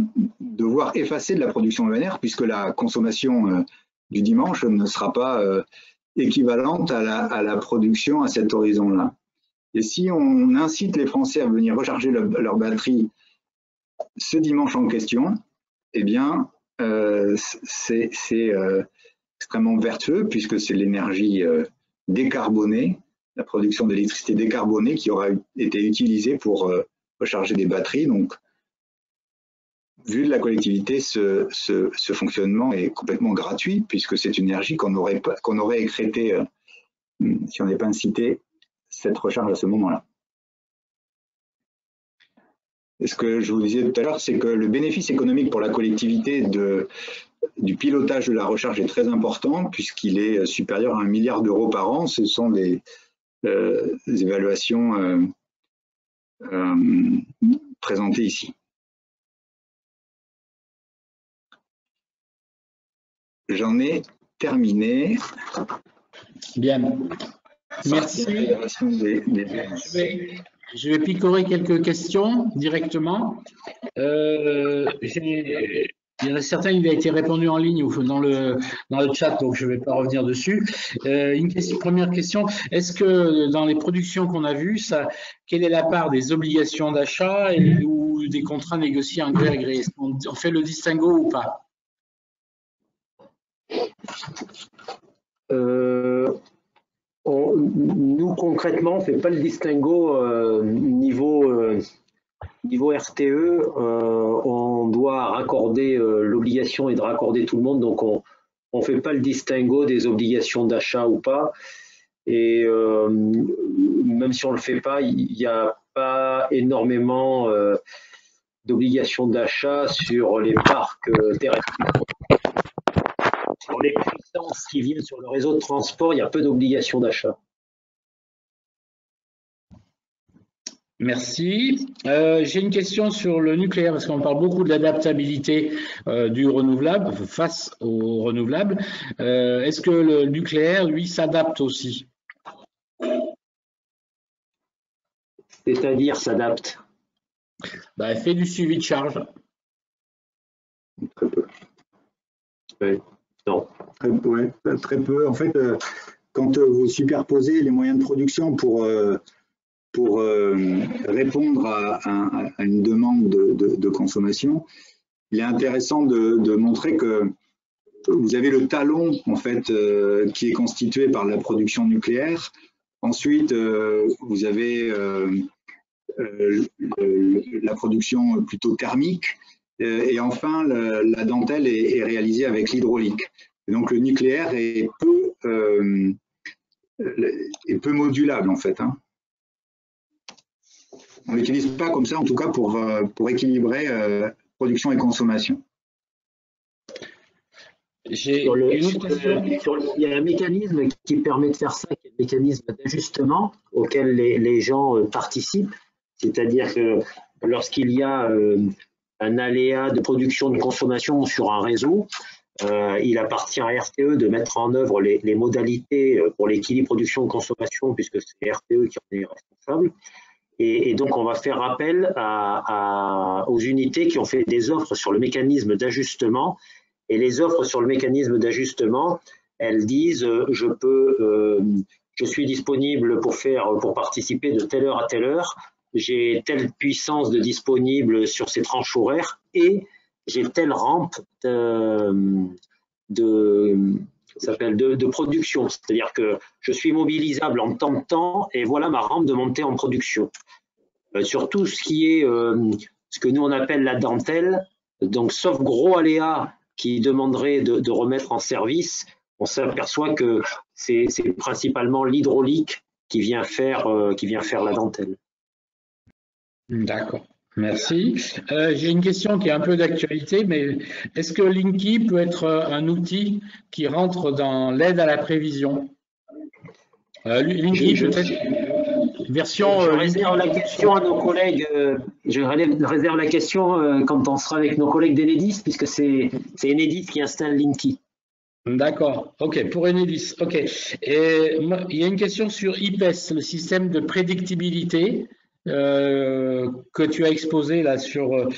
devoir effacer de la production ENR puisque la consommation du dimanche ne sera pas équivalente à la production à cet horizon-là. Et si on incite les Français à venir recharger leur batterie ce dimanche en question, eh bien, c'est extrêmement vertueux puisque c'est l'énergie décarbonée, la production d'électricité décarbonée qui aura été utilisée pour recharger des batteries. Donc, vu de la collectivité, ce fonctionnement est complètement gratuit puisque c'est une énergie qu'on aurait écrétée si on n'avait pas incité cette recharge à ce moment-là. Et ce que je vous disais tout à l'heure, c'est que le bénéfice économique pour la collectivité du pilotage de la recharge est très important puisqu'il est supérieur à 1 milliard d'euros par an. Ce sont des évaluations présentées ici. J'en ai terminé. Bien. Merci. Je vais picorer quelques questions directement. Il y en a certains, il a été répondu en ligne ou dans le chat, donc je ne vais pas revenir dessus. Première question, est-ce que dans les productions qu'on a vues, quelle est la part des obligations d'achat ou des contrats négociés en gré à gré? On fait le distinguo ou pas? Nous, concrètement, on ne fait pas le distinguo niveau RTE. On doit raccorder l'obligation et de raccorder tout le monde, donc on ne fait pas le distinguo des obligations d'achat ou pas. Et même si on ne le fait pas, il n'y a pas énormément d'obligations d'achat sur les parcs terrestres. Sur les puissances qui viennent sur le réseau de transport, il y a peu d'obligations d'achat. Merci. J'ai une question sur le nucléaire, parce qu'on parle beaucoup de l'adaptabilité du renouvelable face au renouvelable. Est-ce que le nucléaire, lui, s'adapte aussi? C'est-à-dire s'adapte? Il fait du suivi de charge. Très peu. Oui. Non. Très peu. En fait, quand vous superposez les moyens de production pour répondre à une demande de consommation, il est intéressant de montrer que vous avez le talon en fait qui est constitué par la production nucléaire. Ensuite, vous avez la production plutôt thermique. Et enfin, la dentelle est réalisée avec l'hydraulique. Donc le nucléaire est peu modulable en fait. Hein. On ne l'utilise pas comme ça, en tout cas pour équilibrer production et consommation. Il y a un mécanisme qui permet de faire ça, qui est le mécanisme d'ajustement auquel les gens participent. C'est-à-dire que lorsqu'il y a un aléa de production de consommation sur un réseau, il appartient à RTE de mettre en œuvre les modalités pour l'équilibre production-consommation, puisque c'est RTE qui en est responsable. Et donc, on va faire appel aux unités qui ont fait des offres sur le mécanisme d'ajustement. Et les offres sur le mécanisme d'ajustement, elles disent je suis disponible pour participer de telle heure à telle heure. J'ai telle puissance de disponible sur ces tranches horaires et j'ai telle rampe de production. C'est-à-dire que je suis mobilisable en tant de temps et voilà ma rampe de montée en production. Sur tout ce qui est ce que nous on appelle la dentelle, donc sauf gros aléas qui demanderait de remettre en service, on s'aperçoit que c'est principalement l'hydraulique qui vient faire la dentelle. D'accord, merci. J'ai une question qui est un peu d'actualité, mais est-ce que Linky peut être un outil qui rentre dans l'aide à la prévision? Linky peut-être version. Je réserve la question à nos collègues. Je réserve la question quand on sera avec nos collègues d'Enedis, puisque c'est Enedis qui installe Linky. D'accord, ok, pour Enedis, ok. Et il y a une question sur IPES, le système de prédictibilité que tu as exposé là sur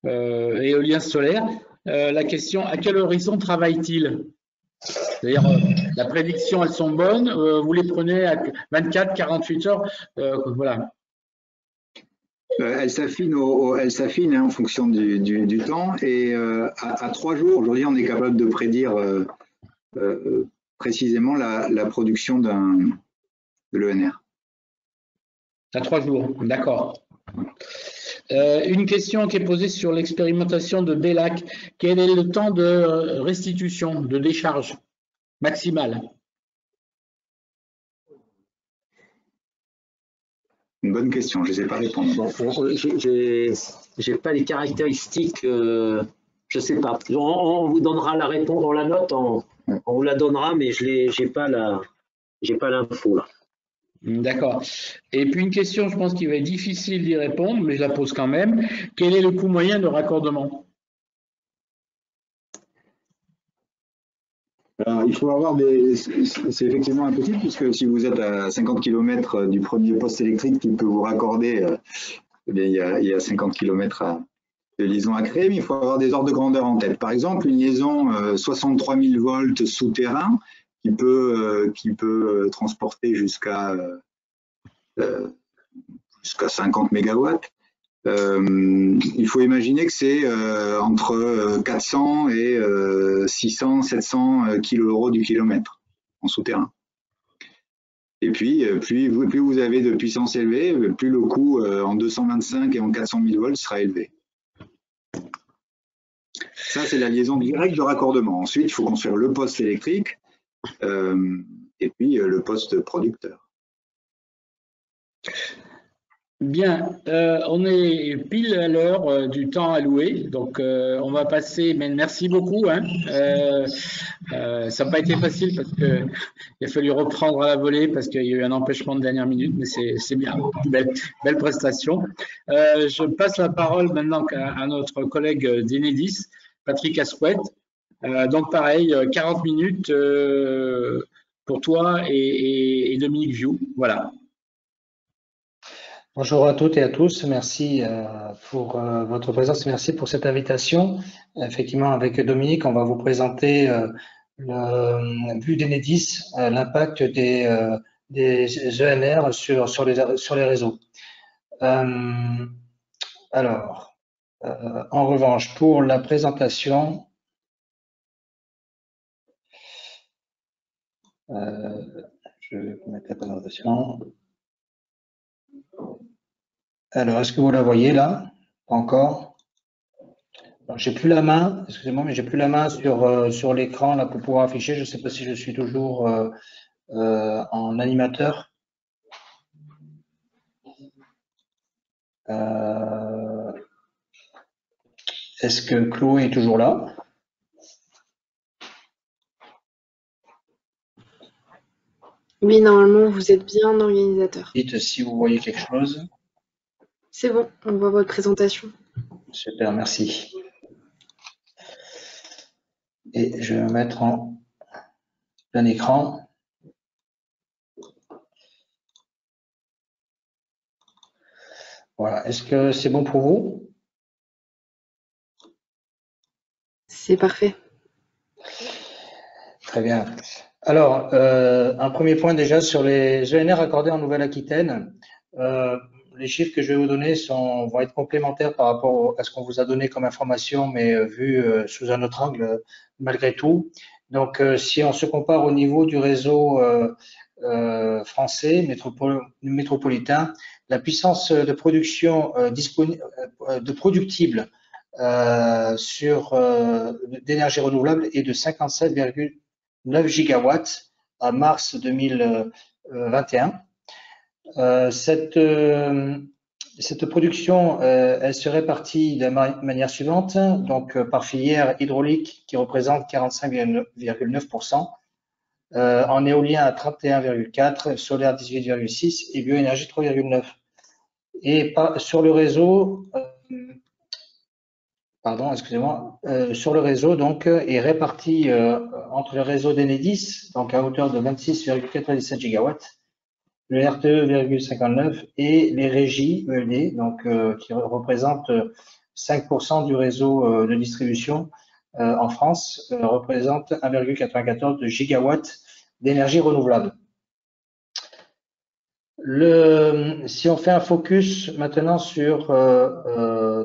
éolien solaire. La question, à quel horizon travaille-t-il? C'est-à-dire, la prédiction, elles sont bonnes, vous les prenez à 24, 48 heures, voilà. Elle s'affine en fonction du temps et à 3 jours, aujourd'hui, on est capable de prédire précisément la production de l'ENR. À 3 jours, d'accord. Une question qui est posée sur l'expérimentation de Bellac. Quel est le temps de restitution, de décharge maximale? Une bonne question, je ne sais pas répondre. Bon, j'ai pas les caractéristiques, je ne sais pas. On vous donnera la réponse, on la note, on vous la donnera, mais j'ai pas l'info là. D'accord. Et puis une question, je pense qu'il va être difficile d'y répondre, mais je la pose quand même. Quel est le coût moyen de raccordement? Alors, il faut avoir c'est effectivement impossible, puisque si vous êtes à 50 km du premier poste électrique qui peut vous raccorder, eh bien, il y a 50 km de liaison à créer, mais il faut avoir des ordres de grandeur en tête. Par exemple, une liaison 63 000 volts souterrain qui peut transporter jusqu'à 50 mégawatts. Il faut imaginer que c'est entre 400 et 600, 700 kilo-euros du kilomètre en souterrain. Et puis, plus vous avez de puissance élevée, plus le coût en 225 et en 400 000 volts sera élevé. Ça, c'est la liaison directe de raccordement. Ensuite, il faut construire le poste électrique et puis le poste producteur. Bien, on est pile à l'heure du temps alloué, donc on va passer, mais merci beaucoup. Hein. Ça n'a pas été facile parce qu'il a fallu reprendre à la volée parce qu'il y a eu un empêchement de dernière minute, mais c'est bien, belle prestation. Je passe la parole maintenant à notre collègue d'Enedis, Patrick Asquette. Donc pareil, 40 minutes pour toi et Dominique Viou. Voilà. Bonjour à toutes et à tous, merci pour votre présence, merci pour cette invitation. Effectivement, avec Dominique, on va vous présenter le vue d'Enedis, l'impact des ENR sur les réseaux. Alors, en revanche, pour la présentation, je vais vous mettre la présentation. Alors, est-ce que vous la voyez là? Pas encore. J'ai plus la main, excusez-moi, mais j'ai plus la main sur l'écran là pour pouvoir afficher. Je ne sais pas si je suis toujours en animateur. Est-ce que Chloé est toujours là? Oui, normalement, vous êtes bien organisateur. Dites si vous voyez quelque chose. C'est bon, on voit votre présentation. Super, merci. Et je vais me mettre en plein écran. Voilà, est-ce que c'est bon pour vous? C'est parfait. Très bien. Alors, un premier point déjà sur les ENR accordés en Nouvelle-Aquitaine. Les chiffres que je vais vous donner vont être complémentaires par rapport à ce qu'on vous a donné comme information, mais vu sous un autre angle malgré tout. Donc, si on se compare au niveau du réseau français métropolitain, la puissance de production productible d'énergie renouvelable est de 57,9 gigawatts à mars 2021. Cette production, elle se répartit de la manière suivante, donc par filière hydraulique qui représente 45,9%, en éolien à 31,4%, solaire 18,6% et bioénergie 3,9%. Et sur le réseau, sur le réseau donc est réparti entre le réseau d'Enedis, donc à hauteur de 26,97 gigawatts, le RTE 0,59 et les régies ELD, donc qui représentent 5% du réseau de distribution en France, représentent 1,94 gigawatts d'énergie renouvelable. Si on fait un focus maintenant sur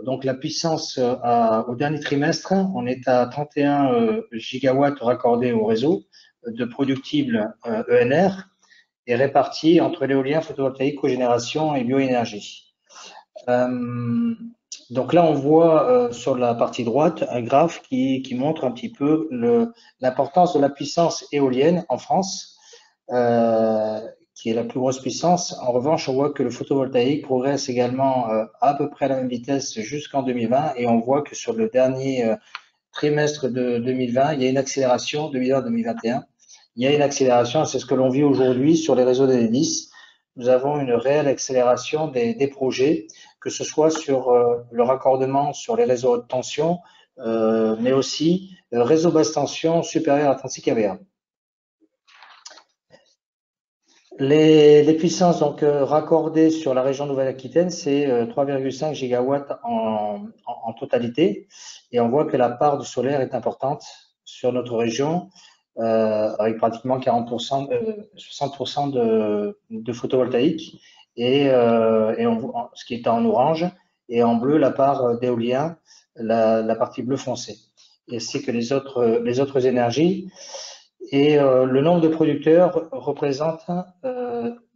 donc la puissance au dernier trimestre, on est à 31 gigawatts raccordés au réseau de productibles ENR et répartis entre l'éolien, photovoltaïque, cogénération et bioénergie. Donc là, on voit sur la partie droite un graphe qui montre un petit peu l'importance de la puissance éolienne en France, qui est la plus grosse puissance. En revanche, on voit que le photovoltaïque progresse également à peu près à la même vitesse jusqu'en 2020 et on voit que sur le dernier trimestre de 2020, il y a une accélération, 2020-2021. Il y a une accélération, c'est ce que l'on vit aujourd'hui sur les réseaux d'Enedis. Nous avons une réelle accélération des projets, que ce soit sur le raccordement sur les réseaux haute tension, mais aussi réseau basse tension supérieur à 36 kVA. Les puissances donc raccordées sur la région Nouvelle-Aquitaine, c'est 3,5 gigawatts en totalité. Et on voit que la part du solaire est importante sur notre région, avec pratiquement 40%, 60% de photovoltaïque. Et ce qui est en orange, et en bleu, la part d'éolien, la partie bleu foncé. Et c'est que les autres énergies. Et le nombre de producteurs représente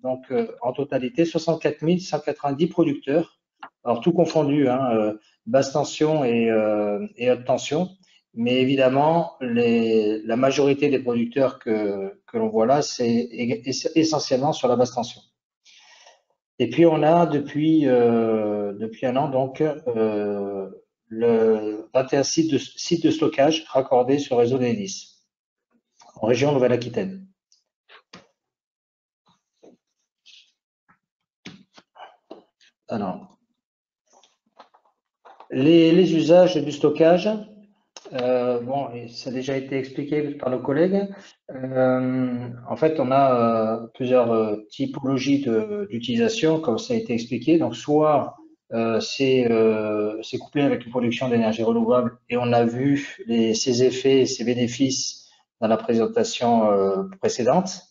donc en totalité 64 190 producteurs, alors tout confondu, hein, basse tension et haute tension, mais évidemment la majorité des producteurs que l'on voit là, c'est essentiellement sur la basse tension. Et puis on a depuis un an donc le 21 sites de stockage raccordés sur le réseau d'Enedis en région Nouvelle-Aquitaine. Alors, les usages du stockage, bon, ça a déjà été expliqué par nos collègues. En fait, on a plusieurs typologies d'utilisation, comme ça a été expliqué. Donc, soit c'est couplé avec une production d'énergie renouvelable, et on a vu ses effets et ses bénéfices dans la présentation précédente,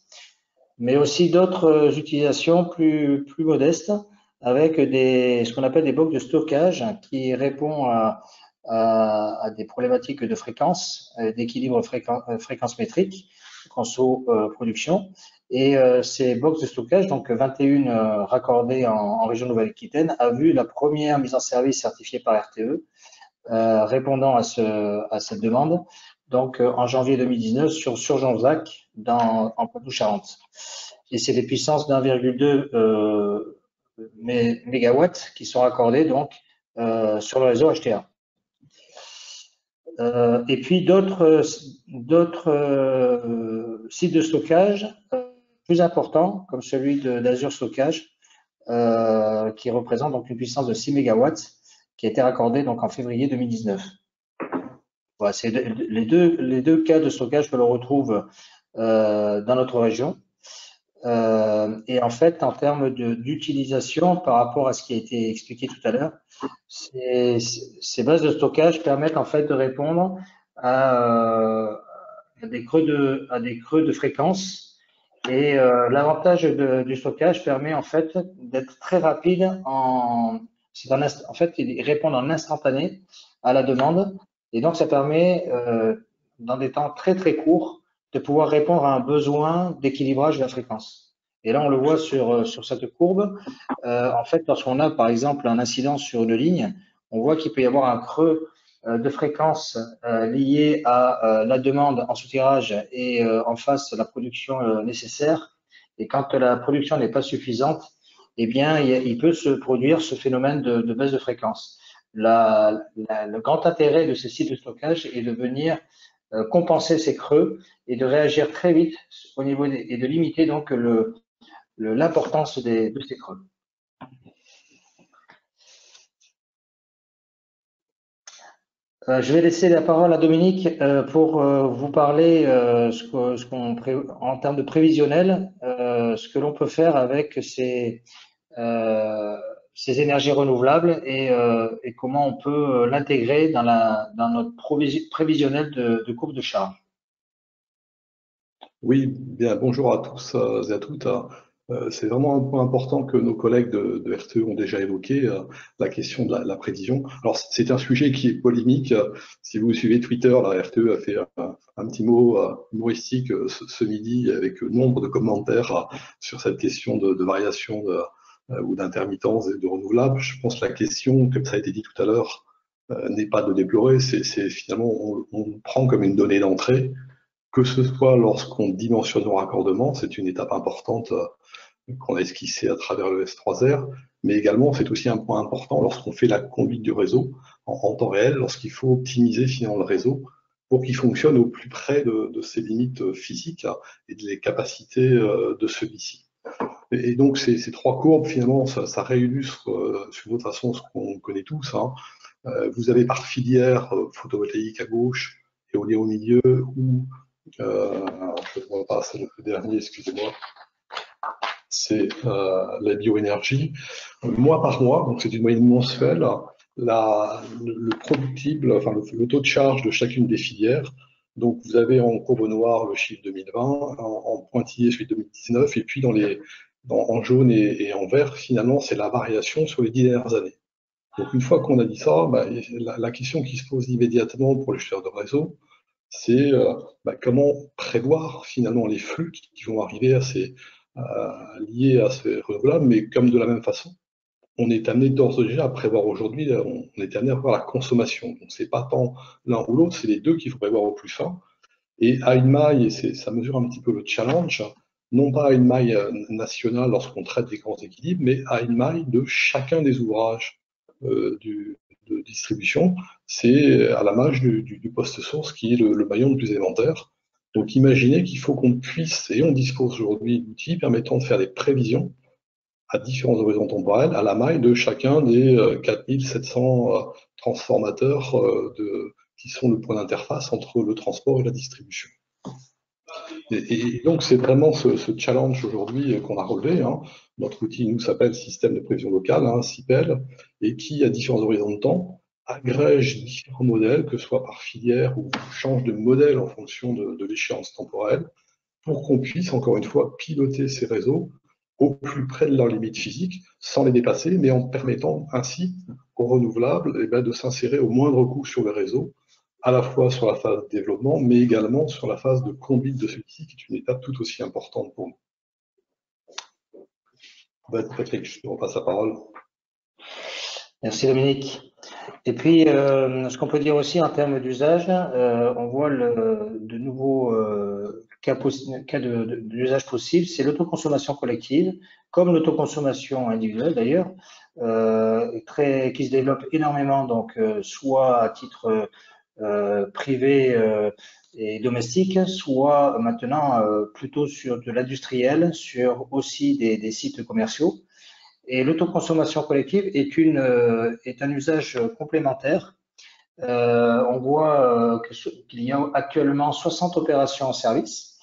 mais aussi d'autres utilisations plus modestes avec ce qu'on appelle des blocs de stockage qui répondent à des problématiques de fréquence, d'équilibre fréquence métrique, conso-production. Et ces blocs de stockage, donc 21 raccordés en région Nouvelle-Aquitaine, a vu la première mise en service certifiée par RTE, répondant à cette demande, donc en janvier 2019 sur Jonzac en Poitou-Charentes. Et c'est des puissances d'1,2 mégawatts qui sont raccordées donc sur le réseau HTA. Et puis d'autres sites de stockage plus importants, comme celui d'Azure Stockage, qui représente donc une puissance de 6 mégawatts, qui a été raccordé donc en février 2019. Voilà, c'est les deux cas de stockage que l'on retrouve dans notre région. Et en fait, en termes d'utilisation, par rapport à ce qui a été expliqué tout à l'heure, ces bases de stockage permettent en fait de répondre à des creux de fréquence. Et l'avantage du stockage permet en fait d'être très rapide en fait, ils répondent en instantané à la demande. Et donc, ça permet, dans des temps très, très courts, de pouvoir répondre à un besoin d'équilibrage de la fréquence. Et là, on le voit sur cette courbe. En fait, lorsqu'on a, par exemple, un incident sur une ligne, on voit qu'il peut y avoir un creux de fréquence lié à la demande en soutirage et en face la production nécessaire. Et quand la production n'est pas suffisante, eh bien, il peut se produire ce phénomène de baisse de fréquence. Le grand intérêt de ces sites de stockage est de venir compenser ces creux et de réagir très vite au niveau et de limiter donc l'importance de ces creux. Je vais laisser la parole à Dominique pour vous parler en termes de prévisionnel, ce que l'on peut faire avec ces énergies renouvelables et comment on peut l'intégrer dans notre prévisionnel de courbe de charge. Oui, bien, bonjour à tous et à toutes. C'est vraiment un point important que nos collègues de RTE ont déjà évoqué, la question de la prévision. Alors, c'est un sujet qui est polémique. Si vous suivez Twitter, la RTE a fait un petit mot humoristique ce midi avec nombre de commentaires sur cette question de variation ou d'intermittence et de renouvelable. Je pense que la question, comme ça a été dit tout à l'heure, n'est pas de déplorer, c'est finalement, on prend comme une donnée d'entrée, que ce soit lorsqu'on dimensionne nos raccordements, c'est une étape importante qu'on a esquissée à travers le S3R, mais également c'est aussi un point important lorsqu'on fait la conduite du réseau en temps réel, lorsqu'il faut optimiser finalement le réseau pour qu'il fonctionne au plus près de ses limites physiques et des capacités de celui-ci. Et donc ces trois courbes, finalement, ça réillustre sur une autre façon ce qu'on connaît tous. Vous avez par filière photovoltaïque à gauche, éolien au milieu ou, alors je ne vois pas, c'est le dernier, excusez-moi, c'est la bioénergie. Mois par mois, donc c'est une moyenne mensuelle, le productible, enfin le taux de charge de chacune des filières. Donc vous avez en courbe noire le chiffre 2020, en pointillé celui de 2019, et puis en jaune et en vert, finalement, c'est la variation sur les 10 dernières années. Donc une fois qu'on a dit ça, la question qui se pose immédiatement pour les gestionnaires de réseau, c'est comment prévoir finalement les flux qui vont arriver liés à ces renouvelables, mais comme de la même façon, on est amené d'ores et déjà à prévoir aujourd'hui, on est amené à voir la consommation. Donc c'est pas tant l'un ou l'autre, c'est les deux qu'il faut prévoir au plus fin. Et à une maille, et ça mesure un petit peu le challenge, non pas à une maille nationale lorsqu'on traite des grands équilibres, mais à une maille de chacun des ouvrages de distribution. C'est à la marge du poste source qui est le maillon le plus élémentaire. Donc imaginez qu'il faut qu'on puisse, et on dispose aujourd'hui d'outils permettant de faire des prévisions à différents horizons temporels, à la maille de chacun des 4700 transformateurs qui sont le point d'interface entre le transport et la distribution. Et donc, c'est vraiment ce challenge aujourd'hui qu'on a relevé. Hein. Notre outil, nous, s'appelle Système de prévision locale, hein, SIPEL, et qui, à différents horizons de temps, agrège différents modèles, que ce soit par filière ou change de modèle en fonction de l'échéance temporelle, pour qu'on puisse, encore une fois, piloter ces réseaux au plus près de leurs limites physiques, sans les dépasser, mais en permettant ainsi aux renouvelables de s'insérer au moindre coût sur le réseau, à la fois sur la phase de développement, mais également sur la phase de conduite de celui-ci, qui est une étape tout aussi importante pour nous. Patrick, je te repasse la parole. Merci Dominique. Et puis, ce qu'on peut dire aussi en termes d'usage, on voit de nouveaux cas d'usage possibles, c'est l'autoconsommation collective, comme l'autoconsommation individuelle d'ailleurs, qui se développe énormément, donc soit à titre privé et domestique, soit maintenant plutôt sur de l'industriel, sur aussi des sites commerciaux. Et l'autoconsommation collective est un usage complémentaire. On voit qu'il y a actuellement 60 opérations en service.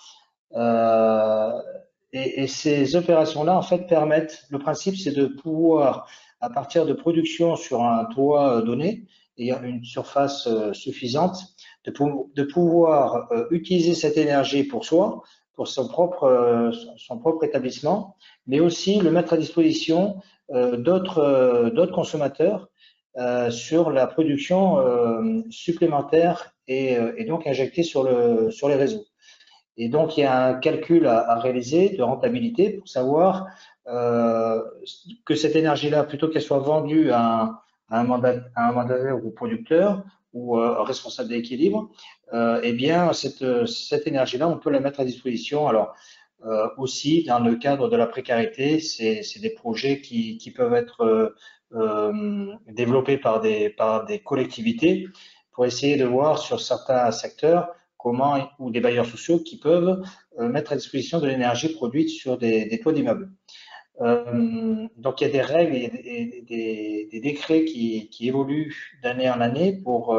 Et ces opérations-là, en fait, permettent, le principe, c'est de pouvoir, à partir de production sur un toit donné, et une surface suffisante, de pouvoir utiliser cette énergie pour soi, pour son propre établissement, mais aussi le mettre à disposition d'autres consommateurs sur la production supplémentaire et donc injectée sur les réseaux. Et donc, il y a un calcul à réaliser de rentabilité pour savoir que cette énergie-là, plutôt qu'elle soit vendue à un mandataire ou producteur ou responsable d'équilibre, eh bien, cette énergie-là, on peut la mettre à disposition. Alors, aussi, dans le cadre de la précarité, c'est des projets qui peuvent être développés par des collectivités pour essayer de voir sur certains secteurs ou des bailleurs sociaux qui peuvent mettre à disposition de l'énergie produite sur des toits d'immeubles. Donc, il y a des règles et des décrets qui évoluent d'année en année pour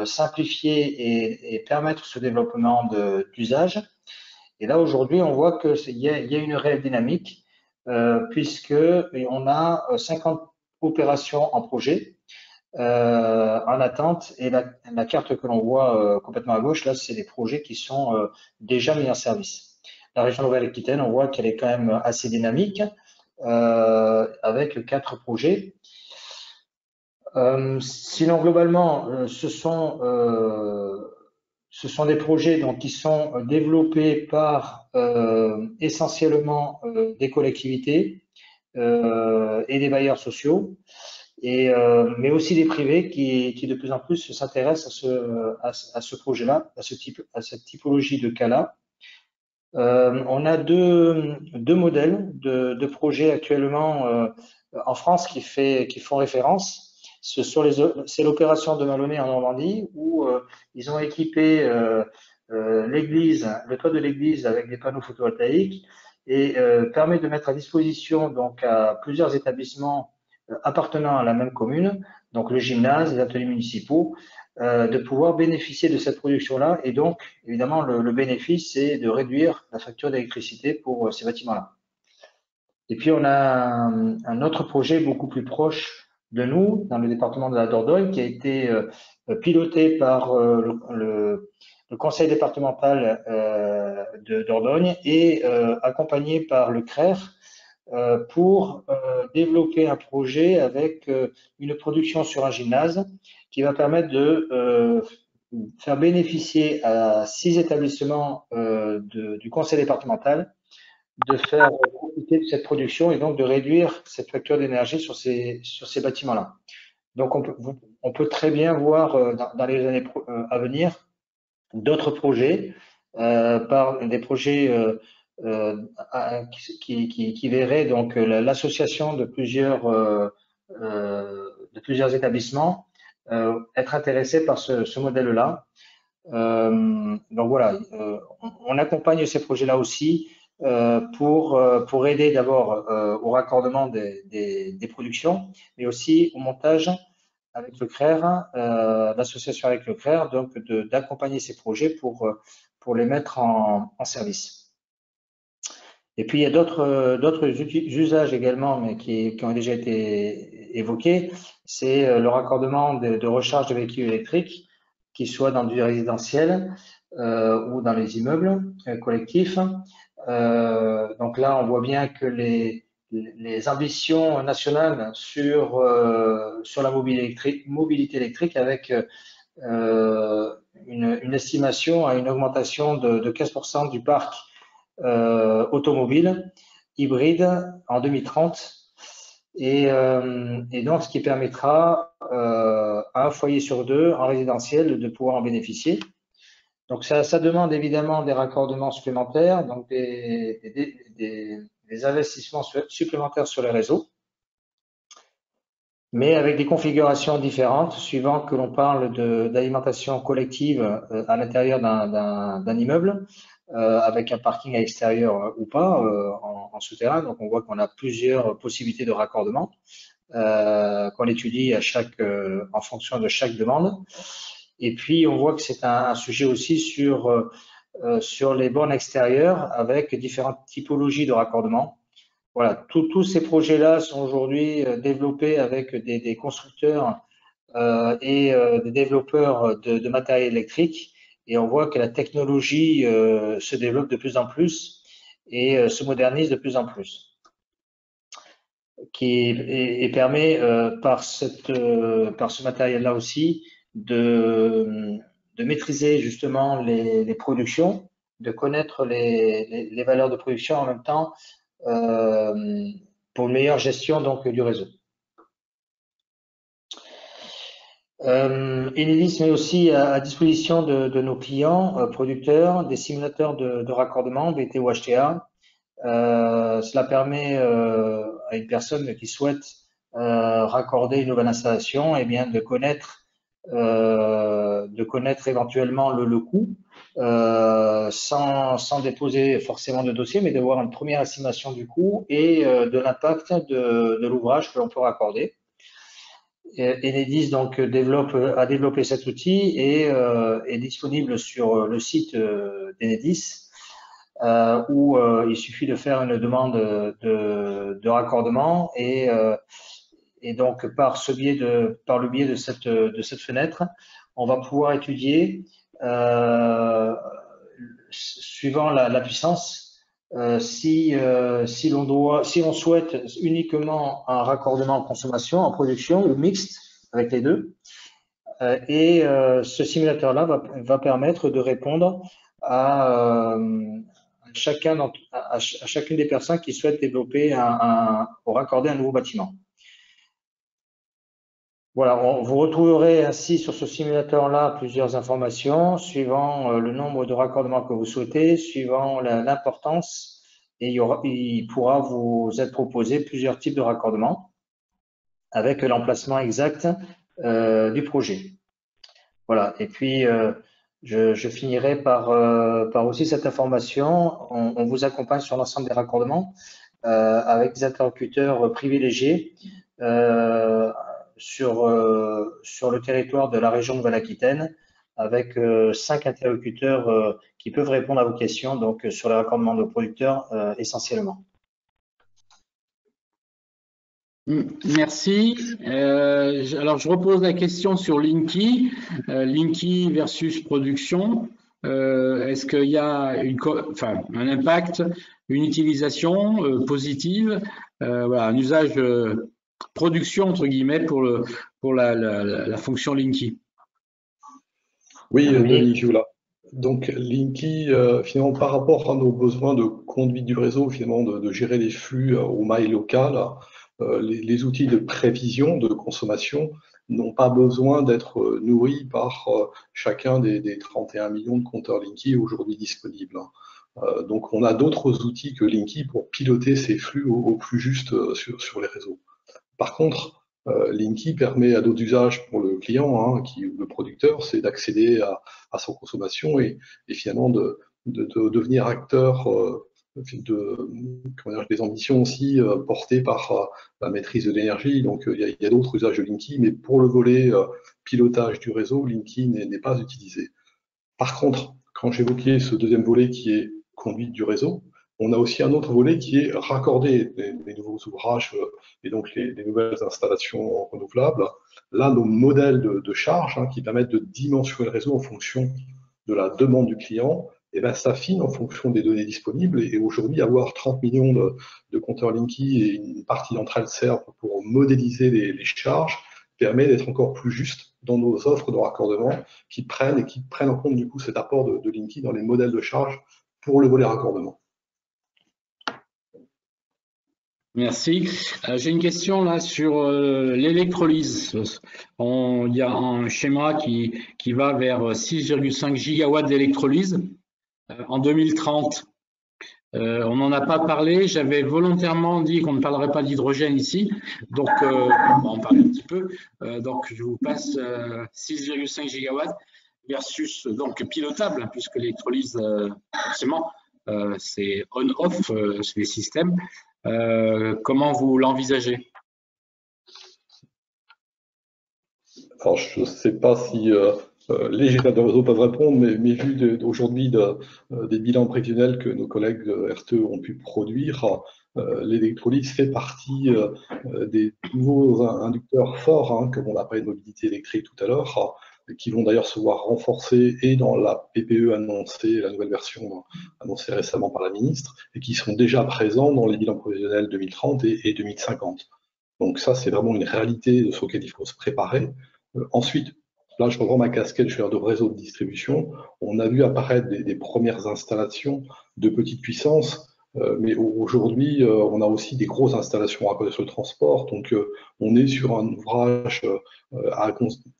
simplifier et permettre ce développement d'usage. Et là, aujourd'hui, on voit qu'il y a une réelle dynamique puisque on a 50 opérations en projet en attente. Et la carte que l'on voit complètement à gauche, là, c'est des projets qui sont déjà mis en service. La région Nouvelle-Aquitaine, on voit qu'elle est quand même assez dynamique avec 4 projets. Sinon, globalement, ce sont des projets donc, qui sont développés par essentiellement des collectivités et des bailleurs sociaux, mais aussi des privés qui de plus en plus s'intéressent à ce projet-là, à cette typologie de cas-là. On a deux modèles de projets actuellement en France qui font référence. C'est l'opération de Maloney en Normandie où ils ont équipé le toit de l'église avec des panneaux photovoltaïques et permet de mettre à disposition donc à plusieurs établissements appartenant à la même commune, donc le gymnase, les ateliers municipaux, de pouvoir bénéficier de cette production-là. Et donc, évidemment, le bénéfice, c'est de réduire la facture d'électricité pour ces bâtiments-là. Et puis, on a un autre projet beaucoup plus proche de nous, dans le département de la Dordogne, qui a été piloté par le conseil départemental de Dordogne et accompagné par le CRER pour développer un projet avec une production sur un gymnase qui va permettre de faire bénéficier à 6 établissements du conseil départemental de faire profiter de cette production et donc de réduire cette facture d'énergie sur ces bâtiments-là. Donc, on peut très bien voir dans les années à venir d'autres projets, par des projets qui verraient donc l'association de plusieurs établissements être intéressés par ce modèle-là. Donc voilà, on accompagne ces projets-là aussi pour aider d'abord au raccordement des productions, mais aussi au montage avec le CRER, l'association avec le CRER, donc d'accompagner ces projets pour les mettre en service. Et puis il y a d'autres usages également, mais qui ont déjà été évoqués, c'est le raccordement de recharge de véhicules électriques, qu'ils soient dans du résidentiel ou dans les immeubles collectifs. Donc là, on voit bien que les ambitions nationales sur la mobilité électrique avec une estimation à une augmentation de 15% du parc automobile hybride en 2030 et donc ce qui permettra à un foyer sur deux en résidentiel de pouvoir en bénéficier. Donc ça demande évidemment des raccordements supplémentaires, donc des investissements supplémentaires sur les réseaux, mais avec des configurations différentes suivant que l'on parle d'alimentation collective à l'intérieur d'un immeuble, avec un parking à l'extérieur ou pas, en souterrain. Donc on voit qu'on a plusieurs possibilités de raccordement qu'on étudie en fonction de chaque demande. Et puis, on voit que c'est un sujet aussi sur les bornes extérieures avec différentes typologies de raccordement. Voilà, tous ces projets-là sont aujourd'hui développés avec des constructeurs et des développeurs de matériel électrique. Et on voit que la technologie se développe de plus en plus et se modernise de plus en plus. Et permet par ce matériel-là aussi de maîtriser justement les productions, de connaître les valeurs de production en même temps pour une meilleure gestion donc du réseau. Enedis met aussi à disposition de nos clients producteurs des simulateurs de raccordement VT ou HTA. Cela permet à une personne qui souhaite raccorder une nouvelle installation, eh bien, de connaître éventuellement le coût sans déposer forcément de dossier, mais d'avoir une première estimation du coût et de l'impact de l'ouvrage que l'on peut raccorder. Enedis donc a développé cet outil et est disponible sur le site d'Enedis où il suffit de faire une demande de raccordement et donc par le biais de cette fenêtre, on va pouvoir étudier suivant la puissance si on souhaite uniquement un raccordement en consommation, en production ou mixte avec les deux. Et ce simulateur-là va permettre de répondre à chacune des personnes qui souhaitent développer ou raccorder un nouveau bâtiment. Voilà, vous retrouverez ainsi sur ce simulateur-là plusieurs informations suivant le nombre de raccordements que vous souhaitez, suivant l'importance, et il pourra vous être proposé plusieurs types de raccordements avec l'emplacement exact du projet. Voilà, et puis je finirai par aussi cette information. On vous accompagne sur l'ensemble des raccordements avec des interlocuteurs privilégiés sur le territoire de la région Nouvelle-Aquitaine avec 5 interlocuteurs qui peuvent répondre à vos questions, donc sur les raccordements de producteurs essentiellement. Merci. Alors, je repose la question sur Linky. Linky versus production. Est-ce qu'il y a un impact, une utilisation positive, voilà, un usage production entre guillemets pour la fonction Linky? Oui, Denis, je vous là. Donc Linky, finalement, par rapport à nos besoins de conduite du réseau, finalement, de gérer les flux au mailles locales, les outils de prévision de consommation n'ont pas besoin d'être nourris par chacun des 31 millions de compteurs Linky aujourd'hui disponibles. Donc on a d'autres outils que Linky pour piloter ces flux au plus juste sur les réseaux. Par contre, Linky permet à d'autres usages pour le client, le producteur, c'est d'accéder à son consommation et finalement de devenir acteur des ambitions aussi portées par la maîtrise de l'énergie. Donc il y a d'autres usages de Linky, mais pour le volet pilotage du réseau, Linky n'est pas utilisé. Par contre, quand j'évoquais ce deuxième volet qui est conduite du réseau, on a aussi un autre volet qui est raccorder les nouveaux ouvrages et donc les nouvelles installations renouvelables. Là, nos modèles de charge qui permettent de dimensionner le réseau en fonction de la demande du client, et ben, s'affinent en fonction des données disponibles. Et aujourd'hui, avoir 30 millions de compteurs Linky et une partie d'entre elles servent pour modéliser les charges permet d'être encore plus juste dans nos offres de raccordement qui prennent en compte du coup cet apport de Linky dans les modèles de charge pour le volet raccordement. Merci. J'ai une question là sur l'électrolyse. Il y a un schéma qui va vers 6,5 gigawatts d'électrolyse en 2030. On n'en a pas parlé. J'avais volontairement dit qu'on ne parlerait pas d'hydrogène ici. Donc, on va en parler un petit peu. Donc, je vous passe 6,5 gigawatts versus donc pilotable, puisque l'électrolyse, forcément, c'est on-off, les systèmes. Comment vous l'envisagez? Alors, je ne sais pas si les gestionnaires de réseau peuvent répondre, mais vu aujourd'hui des bilans prévisionnels que nos collègues de RTE ont pu produire, l'électrolyse fait partie des nouveaux inducteurs forts, comme on l'a parlé de mobilité électrique tout à l'heure, qui vont d'ailleurs se voir renforcés et dans la PPE annoncée, la nouvelle version annoncée récemment par la ministre, et qui sont déjà présents dans les bilans prévisionnels 2030 et 2050. Donc ça, c'est vraiment une réalité sur laquelle il faut se préparer. Ensuite, là, je reprends ma casquette, je suis de réseau de distribution. On a vu apparaître des premières installations de petite puissance, mais aujourd'hui, on a aussi des grosses installations à côté sur le transport. Donc, on est sur un ouvrage à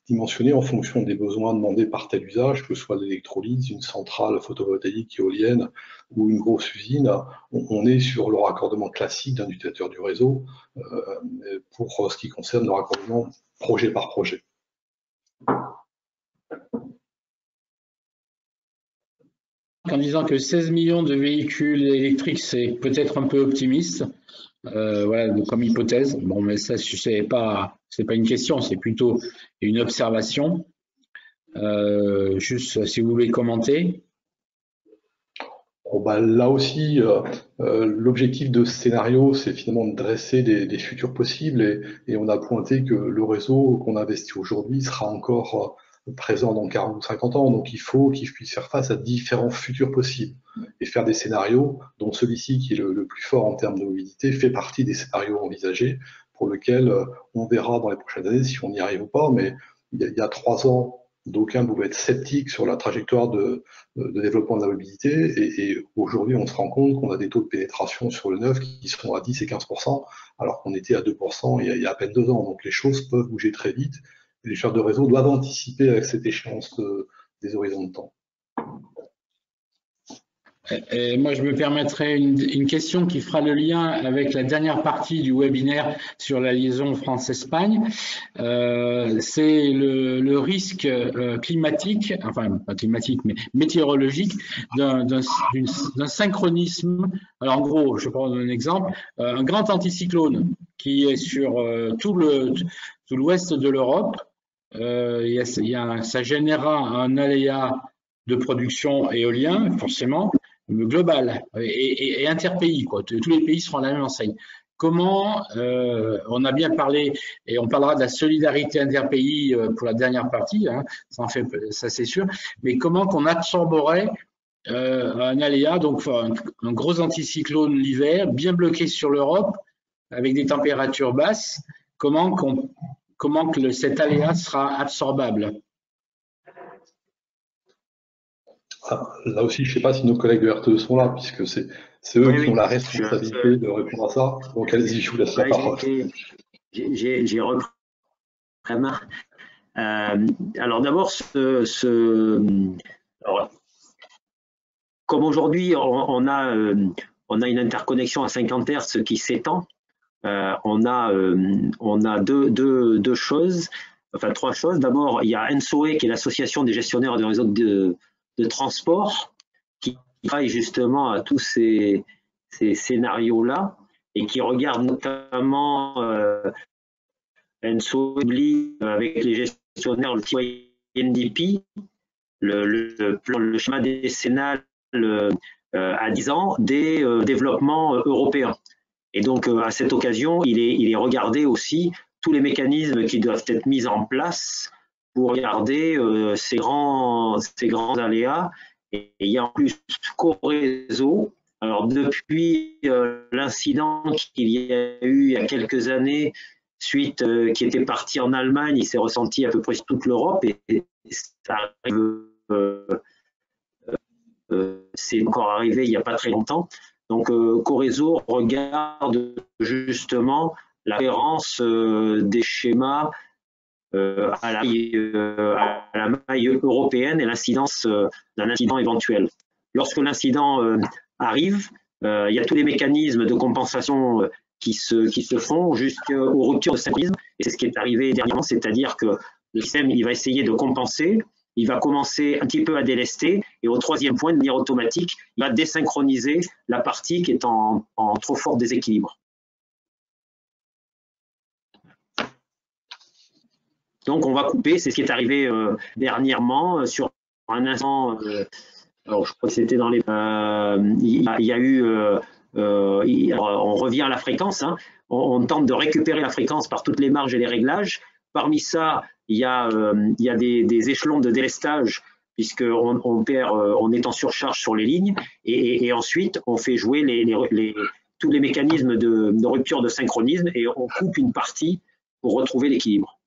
dimensionner en fonction des besoins demandés par tel usage, que ce soit l'électrolyse, une centrale photovoltaïque, éolienne ou une grosse usine. On est sur le raccordement classique d'un utilisateur du réseau pour ce qui concerne le raccordement projet par projet. En disant que 16 millions de véhicules électriques, c'est peut-être un peu optimiste, voilà, comme hypothèse. Bon, mais ça, c'est pas une question, c'est plutôt une observation. Juste si vous voulez commenter. Bon, bah, là aussi, l'objectif de ce scénario, c'est finalement de dresser des futurs possibles et on a pointé que le réseau qu'on investit aujourd'hui sera encore présent dans 40 ou 50 ans. Donc, il faut qu'il puisse faire face à différents futurs possibles et faire des scénarios dont celui-ci, qui est le plus fort en termes de mobilité, fait partie des scénarios envisagés pour lesquels on verra dans les prochaines années si on y arrive ou pas. Mais il y a 3 ans, d'aucuns pouvaient être sceptiques sur la trajectoire de développement de la mobilité et aujourd'hui, on se rend compte qu'on a des taux de pénétration sur le neuf qui sont à 10 et 15%, alors qu'on était à 2% il y a à peine 2 ans. Donc, les choses peuvent bouger très vite. Les gestionnaires de réseau doivent anticiper avec cette échéance des horizons de temps. Et moi, je me permettrai une question qui fera le lien avec la dernière partie du webinaire sur la liaison France-Espagne. C'est le risque climatique, enfin pas climatique, mais météorologique, d'un synchronisme. Alors en gros, je prends un exemple, un grand anticyclone qui est sur tout tout l'ouest de l'Europe, ça générera un aléa de production éolien, forcément, global et interpays, quoi. Tous les pays seront à la même enseigne. Comment, on a bien parlé, et on parlera de la solidarité interpays pour la dernière partie, hein, ça c'est sûr, mais comment qu'on absorberait un aléa, donc un gros anticyclone l'hiver, bien bloqué sur l'Europe, avec des températures basses, comment que cet aléa sera absorbable? Là aussi, je ne sais pas si nos collègues de RTE sont là, puisque c'est eux qui ont la responsabilité de répondre à ça. Donc allez-y, je vous laisse la parole. J'ai repris vraiment. Alors d'abord, comme aujourd'hui on a une interconnexion à 50 Hz qui s'étend, on a deux choses, enfin trois choses. D'abord, il y a ENSOE qui est l'association des gestionnaires de réseaux de transport qui travaille justement à tous ces scénarios-là et qui regarde notamment ENSOE avec les gestionnaires, le TYNDP, le schéma décennal à 10 ans des développements européens. Et donc, à cette occasion, il est regardé aussi tous les mécanismes qui doivent être mis en place pour regarder ces grands aléas. Et il y a en plus Coreso. Alors, depuis l'incident qu'il y a eu il y a quelques années, suite qui était parti en Allemagne, il s'est ressenti à peu près toute l'Europe et ça arrive. C'est encore arrivé il n'y a pas très longtemps. Donc, Coreso regarde justement la cohérence des schémas à la maille européenne et l'incidence d'un incident éventuel. Lorsque l'incident arrive, il y a tous les mécanismes de compensation qui se font jusqu'aux ruptures de synchronisme. Et c'est ce qui est arrivé dernièrement, c'est-à-dire que le système il va essayer de compenser. Il va commencer un petit peu à délester et au troisième point, de manière automatique, il va désynchroniser la partie qui est en trop fort déséquilibre. Donc, on va couper, c'est ce qui est arrivé dernièrement sur un instant. Alors, je crois que c'était dans les. Il y a eu. On revient à la fréquence. Hein, on tente de récupérer la fréquence par toutes les marges et les réglages. Parmi ça, il y a des échelons de délestage puisqu'on est en surcharge sur les lignes et ensuite on fait jouer tous les mécanismes de rupture de synchronisme et on coupe une partie pour retrouver l'équilibre.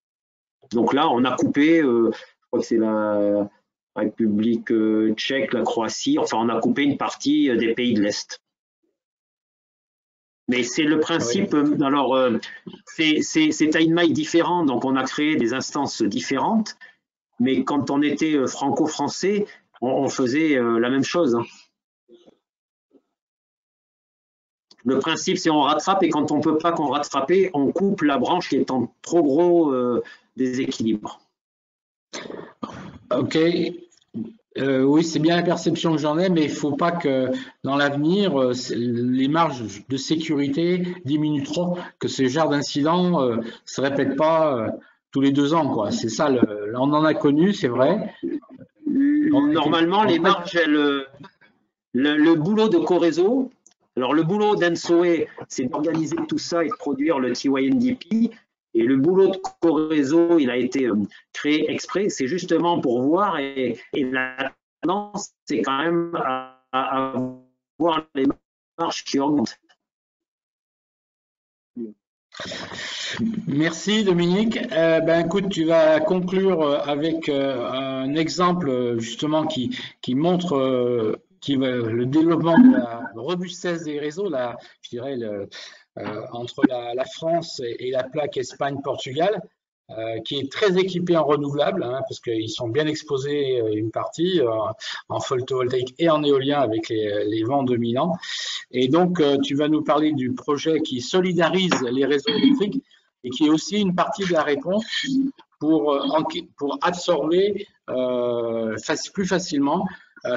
Donc là, on a coupé, je crois que c'est la République tchèque, la Croatie, enfin on a coupé une partie des pays de l'Est. Mais c'est le principe, oui. Alors c'est à une maille différente, donc on a créé des instances différentes, mais quand on était franco-français, on faisait la même chose. Le principe, c'est on rattrape et quand on ne peut pas qu'on rattrape, on coupe la branche qui est en trop gros déséquilibre. Ok. Oui, c'est bien la perception que j'en ai, mais il ne faut pas que dans l'avenir, les marges de sécurité diminuent trop, que ce genre d'incident ne se répète pas tous les 2 ans, quoi. C'est ça, on en a connu, c'est vrai. Normalement, les marges, le boulot de Coreso, alors le boulot d'ENSOE, c'est d'organiser tout ça et de produire le TYNDP. Et le boulot de Coreso, il a été créé exprès, c'est justement pour voir, et la tendance, c'est quand même à voir les marges qui augmentent. Merci Dominique. Écoute, tu vas conclure avec un exemple justement qui montre le développement de la robustesse des réseaux, je dirais entre la France et la plaque Espagne-Portugal, qui est très équipée en renouvelables, hein, parce qu'ils sont bien exposés une partie en photovoltaïque et en éolien avec les vents dominants. Et donc, tu vas nous parler du projet qui solidarise les réseaux électriques et qui est aussi une partie de la réponse pour absorber plus facilement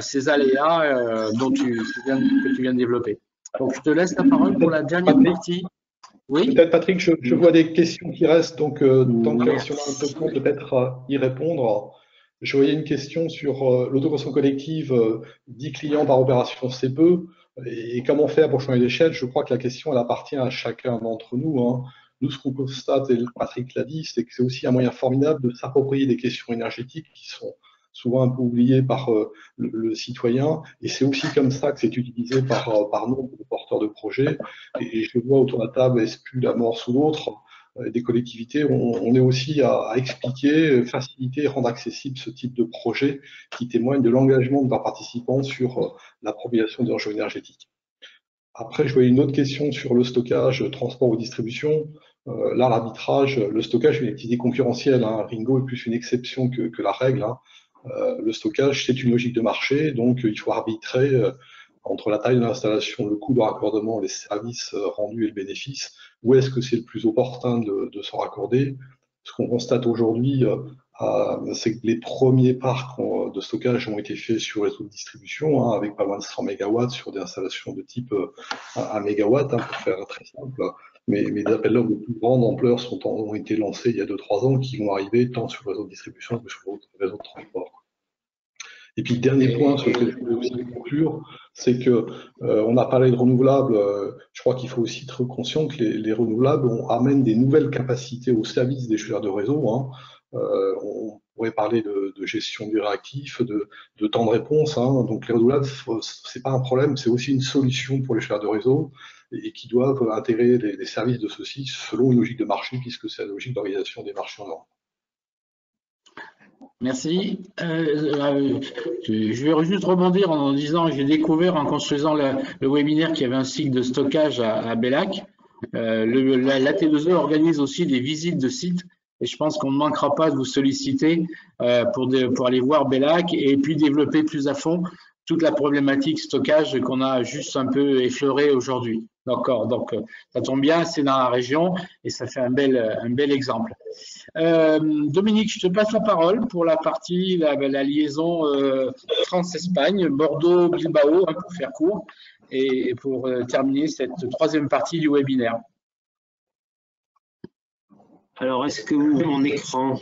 ces aléas que tu viens de développer. Donc, je te laisse la parole pour la dernière partie. Oui. Peut-être, Patrick, je vois des questions qui restent, donc tant que si on a un peu de temps, peut-être y répondre. Je voyais une question sur l'autoconsommation collective, 10 clients par opération, c'est peu, et comment faire pour changer d'échelle? Je crois que la question, elle appartient à chacun d'entre nous, hein. Nous, ce qu'on constate, et Patrick l'a dit, c'est que c'est aussi un moyen formidable de s'approprier des questions énergétiques qui sont souvent un peu oubliées par le citoyen, et c'est aussi comme ça que c'est utilisé par nombre de porteurs de projets. Et je vois autour de la table, est-ce plus la mort sous l'autre, des collectivités, on est aussi à expliquer, faciliter, rendre accessible ce type de projet qui témoigne de l'engagement de leurs participants sur l'appropriation des enjeux énergétiques. Après, je voyais une autre question sur le stockage, transport ou distribution. Là, l'arbitrage, le stockage est une activité concurrentielle, hein. Ringo est plus une exception que la règle, hein. Le stockage, c'est une logique de marché, donc il faut arbitrer entre la taille de l'installation, le coût de raccordement, les services rendus et le bénéfice. Où est-ce que c'est le plus opportun de se raccorder? Ce qu'on constate aujourd'hui, c'est que les premiers parcs de stockage ont été faits sur les réseaux de distribution, hein, avec pas loin de 100 MW sur des installations de type 1 MW, hein, pour faire très simple. Mais des appels d'offres de plus grande ampleur ont été lancés il y a 2-3 ans, qui vont arriver tant sur le réseau de distribution que sur le réseau de transport. Et puis, dernier point sur lequel je voulais aussi conclure, c'est que on a parlé de renouvelables. Je crois qu'il faut aussi être conscient que les renouvelables amènent des nouvelles capacités au service des gestionnaires de réseau, hein. On pourrait parler de gestion du réactif, de temps de réponse, hein. Donc les renouvelables, c'est pas un problème, c'est aussi une solution pour les gestionnaires de réseau et qui doivent intégrer les services de ceux-ci selon une logique de marché, puisque c'est la logique d'organisation des marchés en Europe. Merci. Je vais juste rebondir en disant que j'ai découvert en construisant le webinaire qu'il y avait un cycle de stockage à Bellac. L'AT2E organise aussi des visites de sites et je pense qu'on ne manquera pas de vous solliciter pour aller voir Bellac et puis développer plus à fond toute la problématique stockage qu'on a juste un peu effleurée aujourd'hui. D'accord, donc ça tombe bien, c'est dans la région et ça fait un bel exemple. Dominique, je te passe la parole pour la partie, la liaison France-Espagne, Bordeaux-Bilbao, hein, pour faire court, et pour terminer cette troisième partie du webinaire. Alors, est-ce que vous voyez mon écran?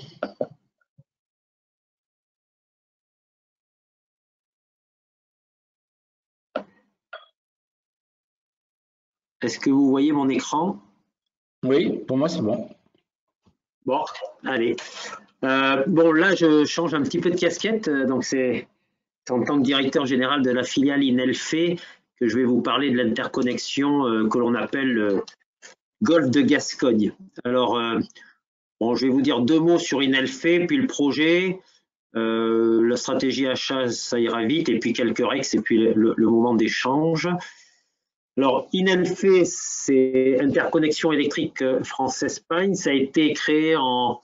Est-ce que vous voyez mon écran? Oui, pour moi, c'est bon. Bon, allez. Bon, là, je change un petit peu de casquette. Donc, c'est en tant que directeur général de la filiale Inelfe que je vais vous parler de l'interconnexion que l'on appelle Golfe de Gascogne. Alors, bon, je vais vous dire 2 mots sur Inelfe, puis le projet, la stratégie achat, ça ira vite, et puis quelques règles, et puis le moment d'échange. Alors, Inelfe, c'est Interconnexion électrique France-Espagne. Ça a été créé en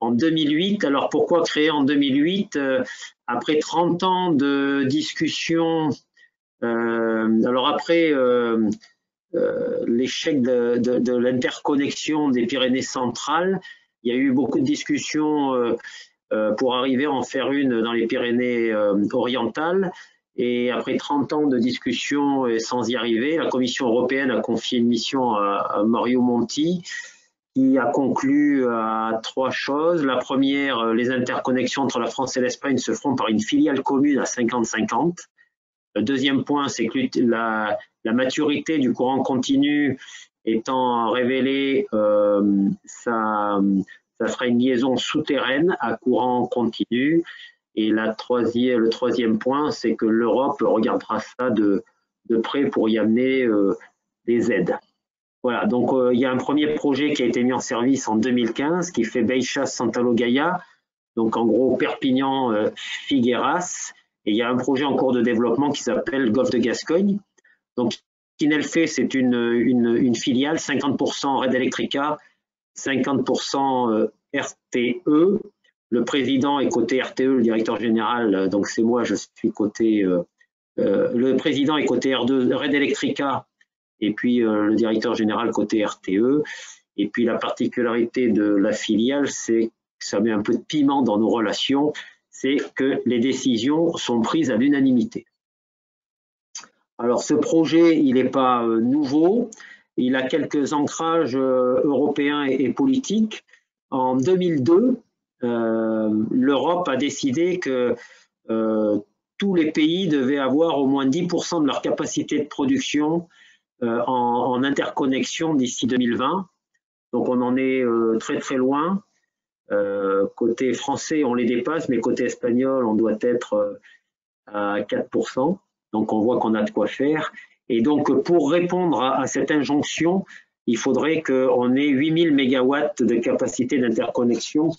2008. Alors, pourquoi créé en 2008? Après 30 ans de discussion, alors après l'échec de l'interconnexion des Pyrénées centrales, il y a eu beaucoup de discussions pour arriver à en faire une dans les Pyrénées orientales. Et après 30 ans de discussion sans y arriver, la Commission européenne a confié une mission à Mario Monti qui a conclu à 3 choses. La première, les interconnexions entre la France et l'Espagne se feront par une filiale commune à 50-50. Le deuxième point, c'est que la maturité du courant continu étant révélée, ça fera une liaison souterraine à courant continu. Et le troisième point, c'est que l'Europe regardera ça de près pour y amener des aides. Voilà, donc il y a un premier projet qui a été mis en service en 2015 qui fait Baixas-Santalogaia, donc en gros Perpignan-Figueras. Et il y a un projet en cours de développement qui s'appelle Golfe de Gascogne. Donc Inelfe, c'est une filiale, 50% Red Electrica, 50% RTE. Le président est côté RTE, le directeur général, donc c'est moi, je suis côté. Le président est côté Red Electrica et puis le directeur général côté RTE. Et puis la particularité de la filiale, c'est que ça met un peu de piment dans nos relations, c'est que les décisions sont prises à l'unanimité. Alors ce projet, il n'est pas nouveau. il a quelques ancrages européens et politiques. En 2002, l'Europe a décidé que tous les pays devaient avoir au moins 10% de leur capacité de production en interconnexion d'ici 2020. Donc on en est très très loin. Côté français, on les dépasse, mais côté espagnol, on doit être à 4%. Donc on voit qu'on a de quoi faire. Et donc pour répondre à cette injonction, il faudrait qu'on ait 8000 mégawatts de capacité d'interconnexion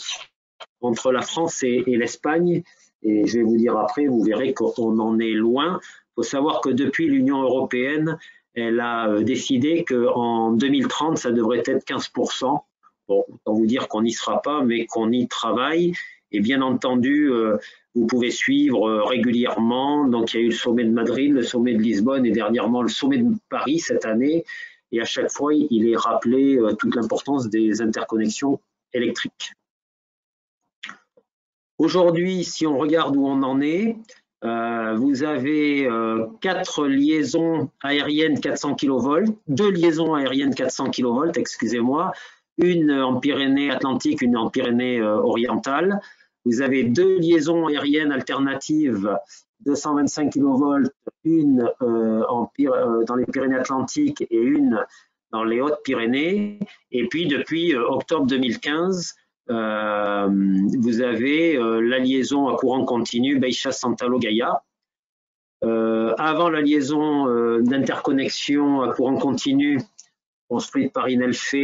entre la France et l'Espagne. Et je vais vous dire après, vous verrez qu'on en est loin. Il faut savoir que depuis l'Union européenne, elle a décidé qu'en 2030, ça devrait être 15%. Bon, autant vous dire qu'on n'y sera pas, mais qu'on y travaille. Et bien entendu, vous pouvez suivre régulièrement. Donc, il y a eu le sommet de Madrid, le sommet de Lisbonne et dernièrement le sommet de Paris cette année. Et à chaque fois, il est rappelé toute l'importance des interconnexions électriques. Aujourd'hui, si on regarde où on en est, vous avez 4 liaisons aériennes 400 kV, 2 liaisons aériennes 400 kV, excusez-moi, une en Pyrénées-Atlantiques, une en Pyrénées-Orientales. Vous avez 2 liaisons aériennes alternatives 225 kV, une dans les Pyrénées-Atlantiques et une dans les Hautes-Pyrénées. Et puis depuis octobre 2015, vous avez la liaison à courant continu Baixas-Santalo-Gaia. Avant la liaison d'interconnexion à courant continu construite par Inelfe,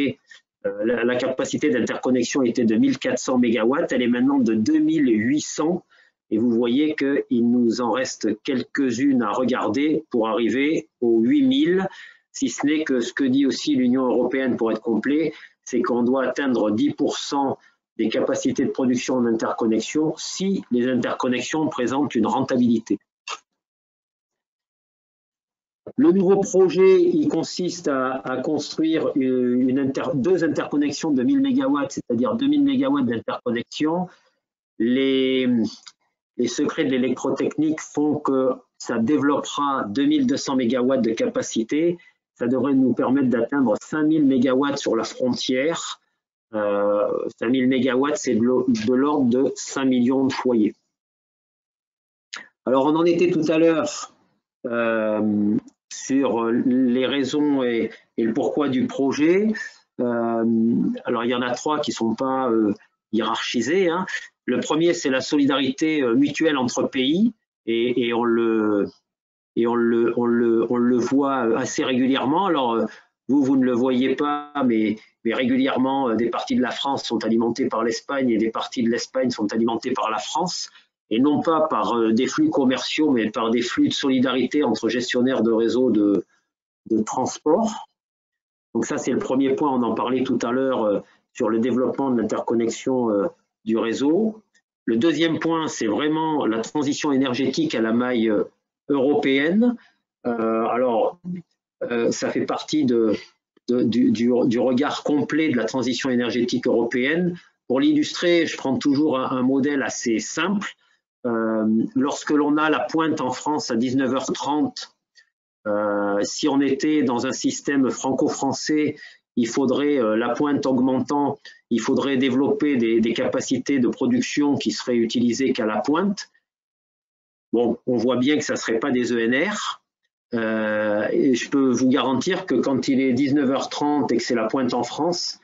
la capacité d'interconnexion était de 1400 MW, elle est maintenant de 2800 et vous voyez qu'il nous en reste quelques-unes à regarder pour arriver aux 8000, si ce n'est que ce que dit aussi l'Union européenne pour être complet, c'est qu'on doit atteindre 10% des capacités de production en interconnexion si les interconnexions présentent une rentabilité. Le nouveau projet, il consiste à construire 2 interconnexions de 1000 MW, c'est-à-dire 2000 MW d'interconnexion. Les secrets de l'électrotechnique font que ça développera 2200 MW de capacité. Ça devrait nous permettre d'atteindre 5000 MW sur la frontière. 5000 MW, c'est de l'ordre de 5 millions de foyers. Alors, on en était tout à l'heure sur les raisons et le pourquoi du projet. Alors, il y en a 3 qui ne sont pas hiérarchisés. Hein. Le premier, c'est la solidarité mutuelle entre pays et on le voit assez régulièrement. Alors, vous ne le voyez pas, mais régulièrement, des parties de la France sont alimentées par l'Espagne et des parties de l'Espagne sont alimentées par la France. Et non pas par des flux commerciaux, mais par des flux de solidarité entre gestionnaires de réseaux de transport. Donc ça, c'est le premier point, on en parlait tout à l'heure sur le développement de l'interconnexion du réseau. Le deuxième point, c'est vraiment la transition énergétique à la maille européenne. Alors, ça fait partie du regard complet de la transition énergétique européenne. Pour l'illustrer, je prends toujours un modèle assez simple. Lorsque l'on a la pointe en France à 19h30, si on était dans un système franco-français, il faudrait, la pointe augmentant, il faudrait développer des capacités de production qui seraient utilisées qu'à la pointe. Bon, on voit bien que ça ne serait pas des ENR. Et je peux vous garantir que quand il est 19h30 et que c'est la pointe en France,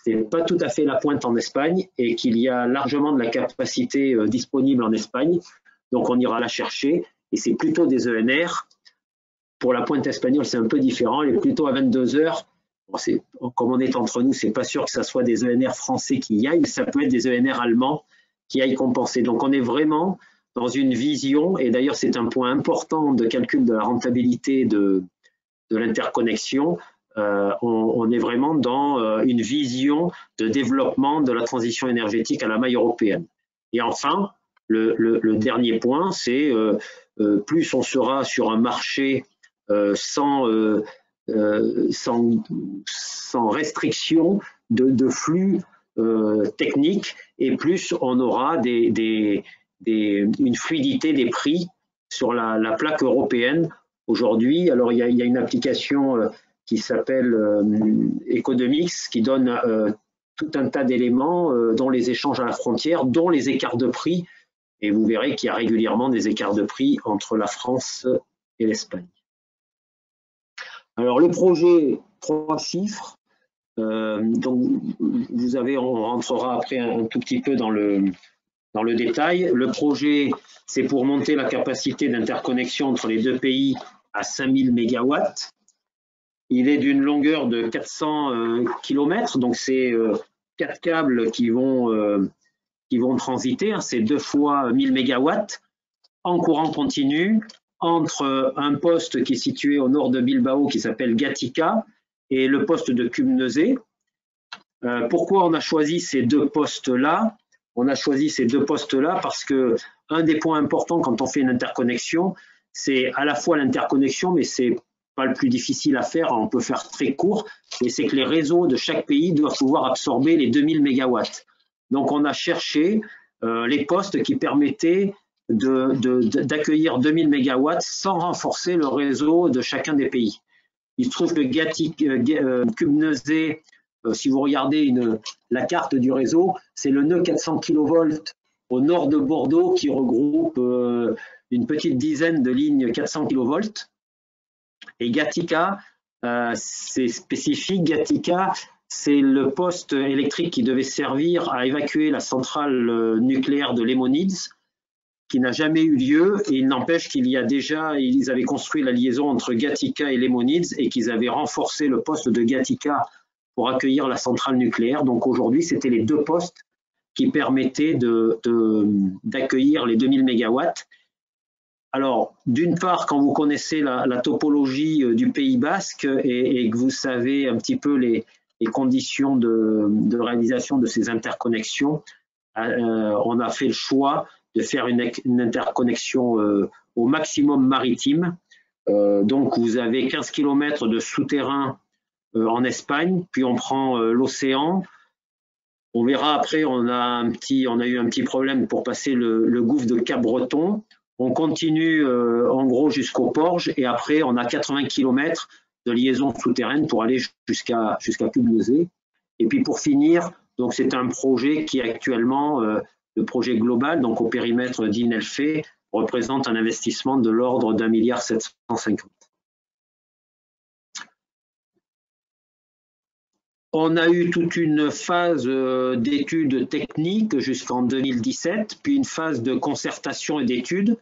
ce n'est pas tout à fait la pointe en Espagne et qu'il y a largement de la capacité disponible en Espagne. Donc on ira la chercher et c'est plutôt des ENR. Pour la pointe espagnole, c'est un peu différent. Elle est plutôt à 22h. Bon, comme on est entre nous, c'est pas sûr que ce soit des ENR français qui y aillent, mais ça peut être des ENR allemands qui aillent compenser. Donc on est vraiment dans une vision, et d'ailleurs c'est un point important de calcul de la rentabilité de l'interconnexion. On est vraiment dans une vision de développement de la transition énergétique à la maille européenne. Et enfin, le dernier point, c'est plus on sera sur un marché sans restriction de flux techniques, et plus on aura une fluidité des prix sur la plaque européenne. Aujourd'hui, alors il y a une application qui s'appelle Economics, qui donne tout un tas d'éléments, dont les échanges à la frontière, dont les écarts de prix. Et vous verrez qu'il y a régulièrement des écarts de prix entre la France et l'Espagne. Alors, le projet, 3 chiffres. Donc, on rentrera après un tout petit peu dans le détail. Le projet, c'est pour monter la capacité d'interconnexion entre les deux pays à 5000 MW. Il est d'une longueur de 400 km, donc c'est 4 câbles qui vont transiter, hein, c'est 2 fois 1000 MW en courant continu entre un poste qui est situé au nord de Bilbao qui s'appelle Gatica et le poste de Cubnezé. Pourquoi on a choisi ces deux postes-là? On a choisi ces deux postes-là parce que un des points importants quand on fait une interconnexion, c'est à la fois l'interconnexion, mais c'est pas le plus difficile à faire, on peut faire très court, et c'est que les réseaux de chaque pays doivent pouvoir absorber les 2000 MW. Donc on a cherché les postes qui permettaient d'accueillir 2000 MW sans renforcer le réseau de chacun des pays. Il se trouve que Cubnezé, si vous regardez la carte du réseau, c'est le nœud 400 kV au nord de Bordeaux qui regroupe une petite dizaine de lignes 400 kV. Et Gatica, c'est spécifique. Gatica, c'est le poste électrique qui devait servir à évacuer la centrale nucléaire de Lemonids, qui n'a jamais eu lieu. Et il n'empêche qu'il y a déjà, ils avaient construit la liaison entre Gatica et Lemonids et qu'ils avaient renforcé le poste de Gatica pour accueillir la centrale nucléaire. Donc aujourd'hui, c'était les deux postes qui permettaient d'accueillir les 2000 MW. Alors, d'une part, quand vous connaissez la topologie du Pays Basque et que vous savez un petit peu les conditions de réalisation de ces interconnexions, on a fait le choix de faire une interconnexion au maximum maritime. Donc, vous avez 15 km de souterrain en Espagne, puis on prend l'océan. On verra après, on a eu un petit problème pour passer le gouffre de Cap-Breton. On continue en gros jusqu'au Porge et après on a 80 km de liaison souterraine pour aller jusqu'à Cubnezé. Et puis pour finir, donc c'est un projet qui actuellement, le projet global, donc au périmètre d'Inelfe, représente un investissement de l'ordre d'1,750 milliard. On a eu toute une phase d'études techniques jusqu'en 2017, puis une phase de concertation et d'études.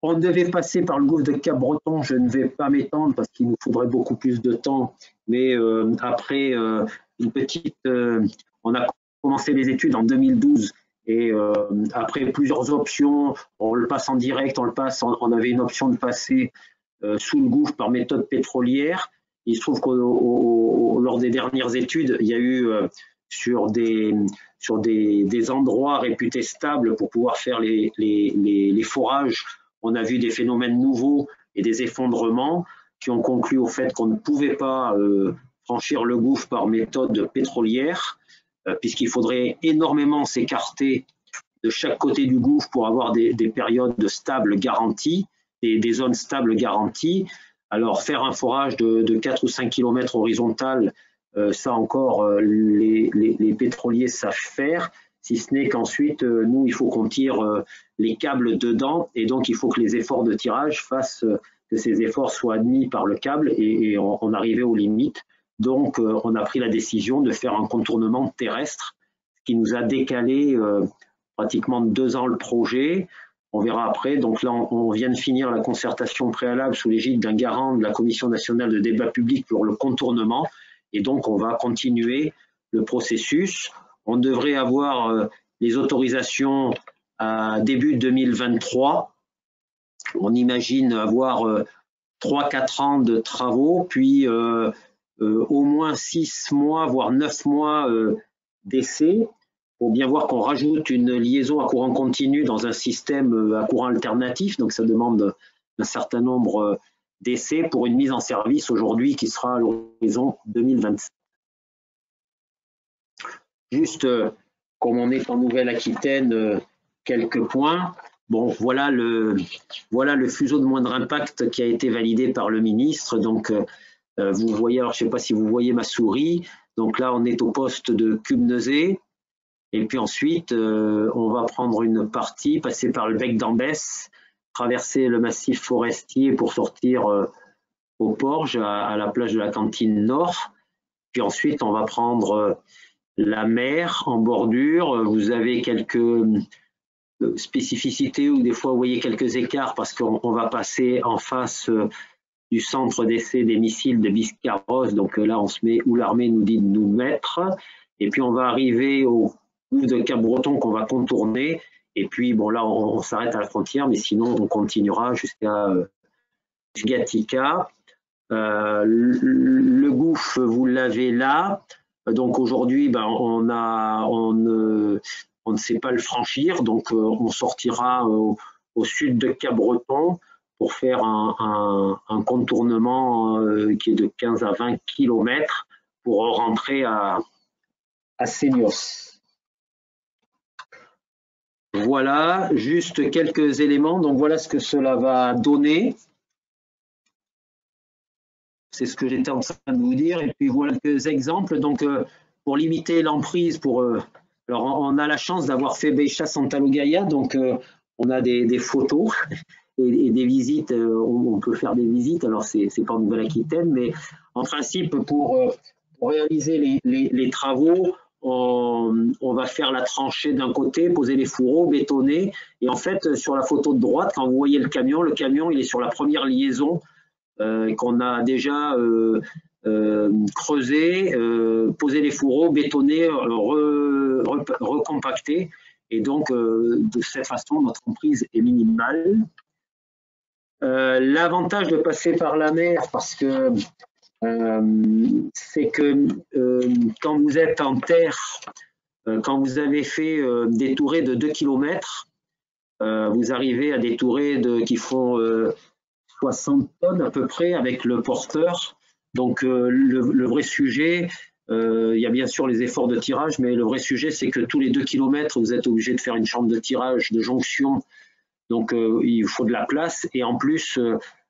On devait passer par le gouffre de Cap-Breton, je ne vais pas m'étendre parce qu'il nous faudrait beaucoup plus de temps, mais après on a commencé les études en 2012 et après plusieurs options, on le passe en direct, on avait une option de passer sous le gouffre par méthode pétrolière. Il se trouve que lors des dernières études, il y a eu sur des endroits réputés stables pour pouvoir faire les forages, on a vu des phénomènes nouveaux et des effondrements qui ont conclu au fait qu'on ne pouvait pas franchir le gouffre par méthode pétrolière, puisqu'il faudrait énormément s'écarter de chaque côté du gouffre pour avoir des périodes stables garanties, des zones stables garanties. Alors, faire un forage de 4 ou 5 km horizontal, ça encore, les pétroliers savent faire, si ce n'est qu'ensuite, nous, il faut qu'on tire les câbles dedans, et donc il faut que les efforts de tirage fassent que ces efforts soient admis par le câble, et on arrivait aux limites. Donc, on a pris la décision de faire un contournement terrestre, qui nous a décalé pratiquement de 2 ans le projet. On verra après. Donc là, on vient de finir la concertation préalable sous l'égide d'un garant de la Commission nationale de débat public pour le contournement. Et donc, on va continuer le processus. On devrait avoir les autorisations à début 2023. On imagine avoir 3-4 ans de travaux, puis au moins 6 mois, voire 9 mois d'essai. Il faut bien voir qu'on rajoute une liaison à courant continu dans un système à courant alternatif, donc ça demande un certain nombre d'essais pour une mise en service aujourd'hui qui sera à l'horizon 2027. Juste, comme on est en Nouvelle-Aquitaine, quelques points. Bon, voilà le fuseau de moindre impact qui a été validé par le ministre. Donc, Vous voyez, alors je ne sais pas si vous voyez ma souris, donc là on est au poste de Cubnezet, et puis ensuite on va prendre une partie, passer par le bec d'Ambès, traverser le massif forestier pour sortir au Porge, à la plage de la Cantine Nord, puis ensuite on va prendre la mer en bordure. Vous avez quelques spécificités ou des fois vous voyez quelques écarts parce qu'on va passer en face du centre d'essai des missiles de Biscarrosse, donc là on se met où l'armée nous dit de nous mettre, et puis on va arriver au bout de Cap-Breton qu'on va contourner, et puis bon là on s'arrête à la frontière, mais sinon on continuera jusqu'à Gatica. Le gouffre vous l'avez là, donc aujourd'hui ben, on ne sait pas le franchir, donc on sortira au sud de Cap-Breton pour faire un contournement qui est de 15 à 20 km pour rentrer à Seignos. Voilà, juste quelques éléments. Donc voilà ce que cela va donner. C'est ce que j'étais en train de vous dire. Et puis voilà quelques exemples. Donc pour limiter l'emprise, alors on a la chance d'avoir fait Beixa-Santa Lugaya, donc on a des photos. Et des visites, on peut faire des visites, alors c'est pas en Nouvelle-Aquitaine, mais en principe pour réaliser les travaux, on va faire la tranchée d'un côté, poser les fourreaux, bétonner, et en fait sur la photo de droite, quand vous voyez le camion il est sur la première liaison qu'on a déjà creusé, posé les fourreaux, bétonné, recompacté, et donc de cette façon notre emprise est minimale. L'avantage de passer par la mer, parce que c'est que quand vous êtes en terre, quand vous avez fait des tourées de 2 km, vous arrivez à des tourées qui font 60 tonnes à peu près avec le porteur. Donc le vrai sujet, il y a bien sûr les efforts de tirage, mais le vrai sujet c'est que tous les 2 km, vous êtes obligé de faire une chambre de tirage, de jonction. Donc il faut de la place, et en plus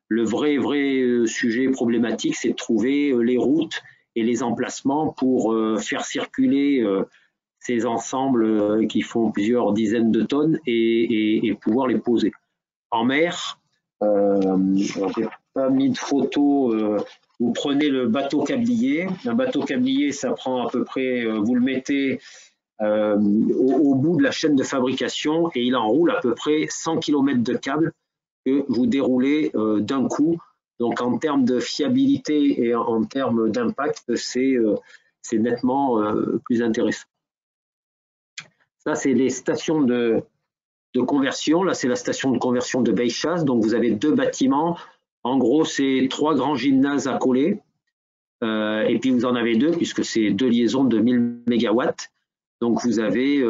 le vrai sujet problématique, c'est de trouver les routes et les emplacements pour faire circuler ces ensembles qui font plusieurs dizaines de tonnes et pouvoir les poser. En mer, j'ai pas mis de photo, vous prenez le bateau câblier. Un bateau câblier, ça prend à peu près, vous le mettez au bout de la chaîne de fabrication, et il enroule à peu près 100 km de câbles que vous déroulez d'un coup. Donc en termes de fiabilité et en termes d'impact, c'est nettement plus intéressant. Ça, c'est les stations de conversion. Là, c'est la station de conversion de Beixa. Donc vous avez 2 bâtiments. En gros, c'est 3 grands gymnases accolés. Et puis vous en avez 2 puisque c'est 2 liaisons de 1000 MW. Donc vous avez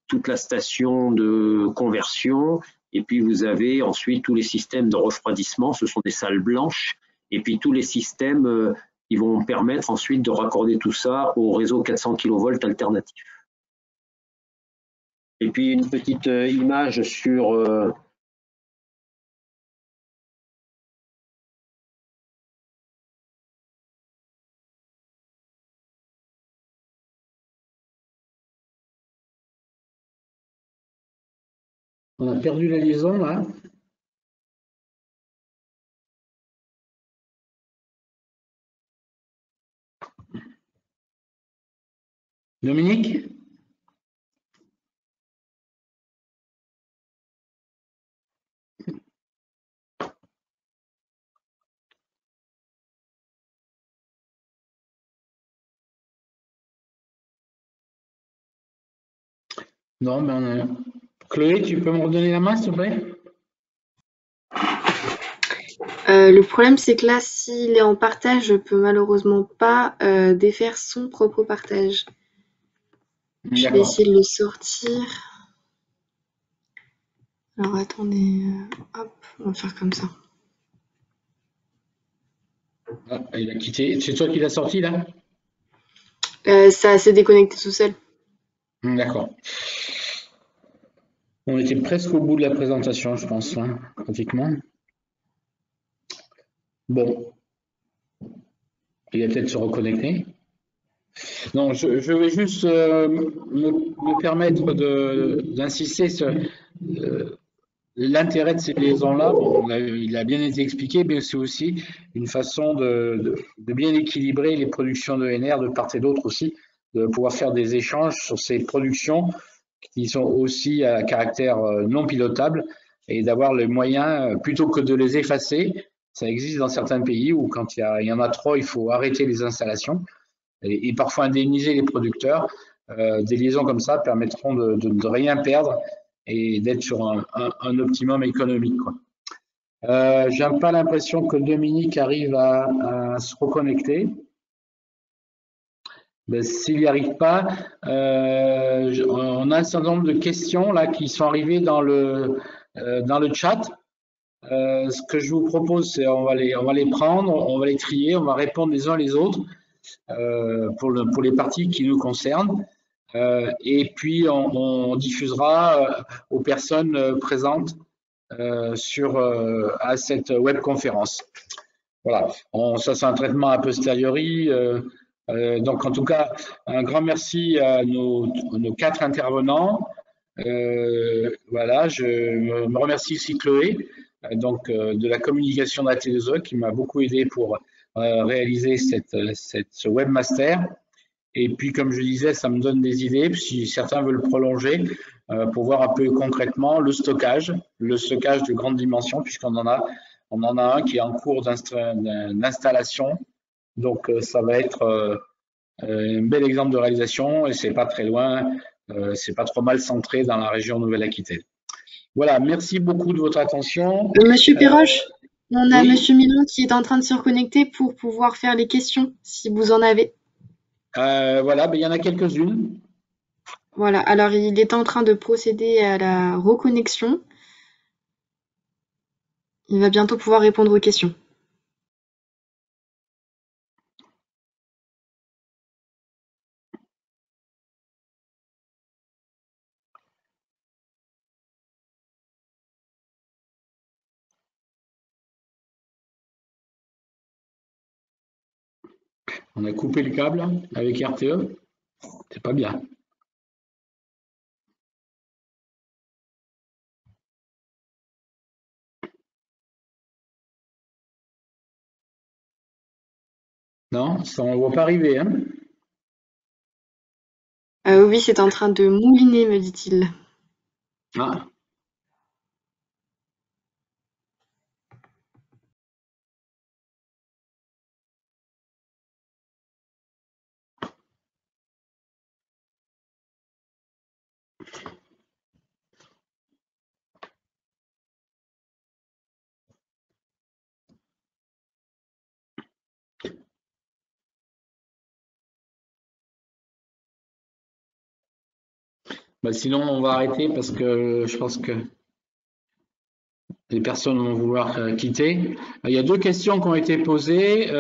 toute la station de conversion, et puis vous avez ensuite tous les systèmes de refroidissement, ce sont des salles blanches, et puis tous les systèmes qui vont permettre ensuite de raccorder tout ça au réseau 400 kV alternatif. Et puis une petite image sur On a perdu la liaison là. Dominique? Non, ben Chloé, tu peux me redonner la main, s'il te plaît? Le problème, c'est que là, s'il est en partage, je peux malheureusement pas défaire son propre partage. Je vais essayer de le sortir. Alors attendez, hop, on va faire comme ça. Ah, il a quitté. C'est toi qui l'as sorti là? Ça s'est déconnecté tout seul. D'accord. On était presque au bout de la présentation, je pense, hein, pratiquement. Bon. Il va peut-être se reconnecter. Non, je vais juste me permettre d'insister sur l'intérêt de ces liaisons-là. Bon, il a bien été expliqué, mais c'est aussi une façon de bien équilibrer les productions d'ENR de part et d'autre aussi, de pouvoir faire des échanges sur ces productions qui sont aussi à caractère non pilotable et d'avoir les moyens, plutôt que de les effacer. Ça existe dans certains pays où quand il y en a trop, il faut arrêter les installations et parfois indemniser les producteurs. Des liaisons comme ça permettront de ne rien perdre et d'être sur un optimum économique, quoi. J'ai pas l'impression que Dominique arrive à se reconnecter. Ben, s'il n'y arrive pas, on a un certain nombre de questions là qui sont arrivées dans le chat. Ce que je vous propose, c'est on va les prendre, on va les trier, on va répondre les uns les autres pour les parties qui nous concernent. Et puis on diffusera aux personnes présentes à cette webconférence. Voilà, ça c'est un traitement a posteriori. Donc en tout cas, un grand merci à nos 4 intervenants. Voilà, je me remercie aussi Chloé, donc de la communication de la T2E qui m'a beaucoup aidé pour réaliser ce webmaster. Et puis, comme je disais, ça me donne des idées, si certains veulent prolonger, pour voir un peu concrètement le stockage de grande dimension, puisqu'on en a un qui est en cours d'installation. Donc, ça va être un bel exemple de réalisation et c'est pas très loin, c'est pas trop mal centré dans la région Nouvelle-Aquitaine. Voilà, merci beaucoup de votre attention. Monsieur Perroche, on a Monsieur Milon qui est en train de se reconnecter pour pouvoir faire les questions, si vous en avez. Voilà, ben, il y en a quelques-unes. Voilà, alors il est en train de procéder à la reconnexion. Il va bientôt pouvoir répondre aux questions. On a coupé le câble avec RTE. C'est pas bien. Non, ça on ne voit pas arriver, hein. Oui, c'est en train de mouliner, me dit-il. Ah. Bah, sinon, on va arrêter parce que je pense que les personnes vont vouloir quitter. Il y a 2 questions qui ont été posées.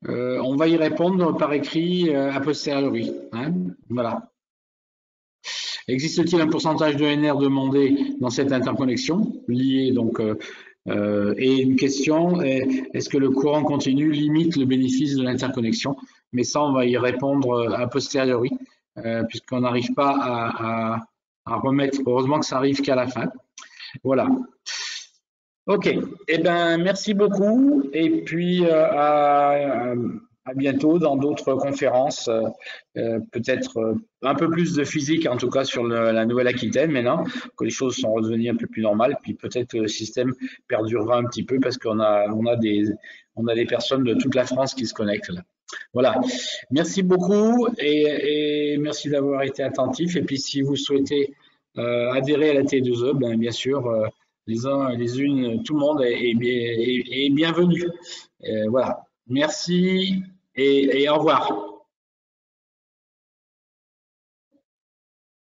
On va y répondre par écrit a posteriori. Hein, voilà. Existe-t-il un pourcentage d'ENR demandé dans cette interconnexion liée donc et une question, est-ce que le courant continu limite le bénéfice de l'interconnexion? Mais ça, on va y répondre a posteriori, puisqu'on n'arrive pas à remettre, heureusement que ça arrive qu'à la fin. Voilà. Ok, eh ben, merci beaucoup et puis à bientôt dans d'autres conférences, peut-être un peu plus de physique en tout cas sur la Nouvelle-Aquitaine maintenant, que les choses sont redevenues un peu plus normales, puis peut-être que le système perdurera un petit peu parce qu'on a des personnes de toute la France qui se connectent là. Voilà, merci beaucoup et merci d'avoir été attentif. Et puis si vous souhaitez adhérer à la T2E, ben, bien sûr, les uns et les unes, tout le monde est bienvenu. Voilà, merci et au revoir.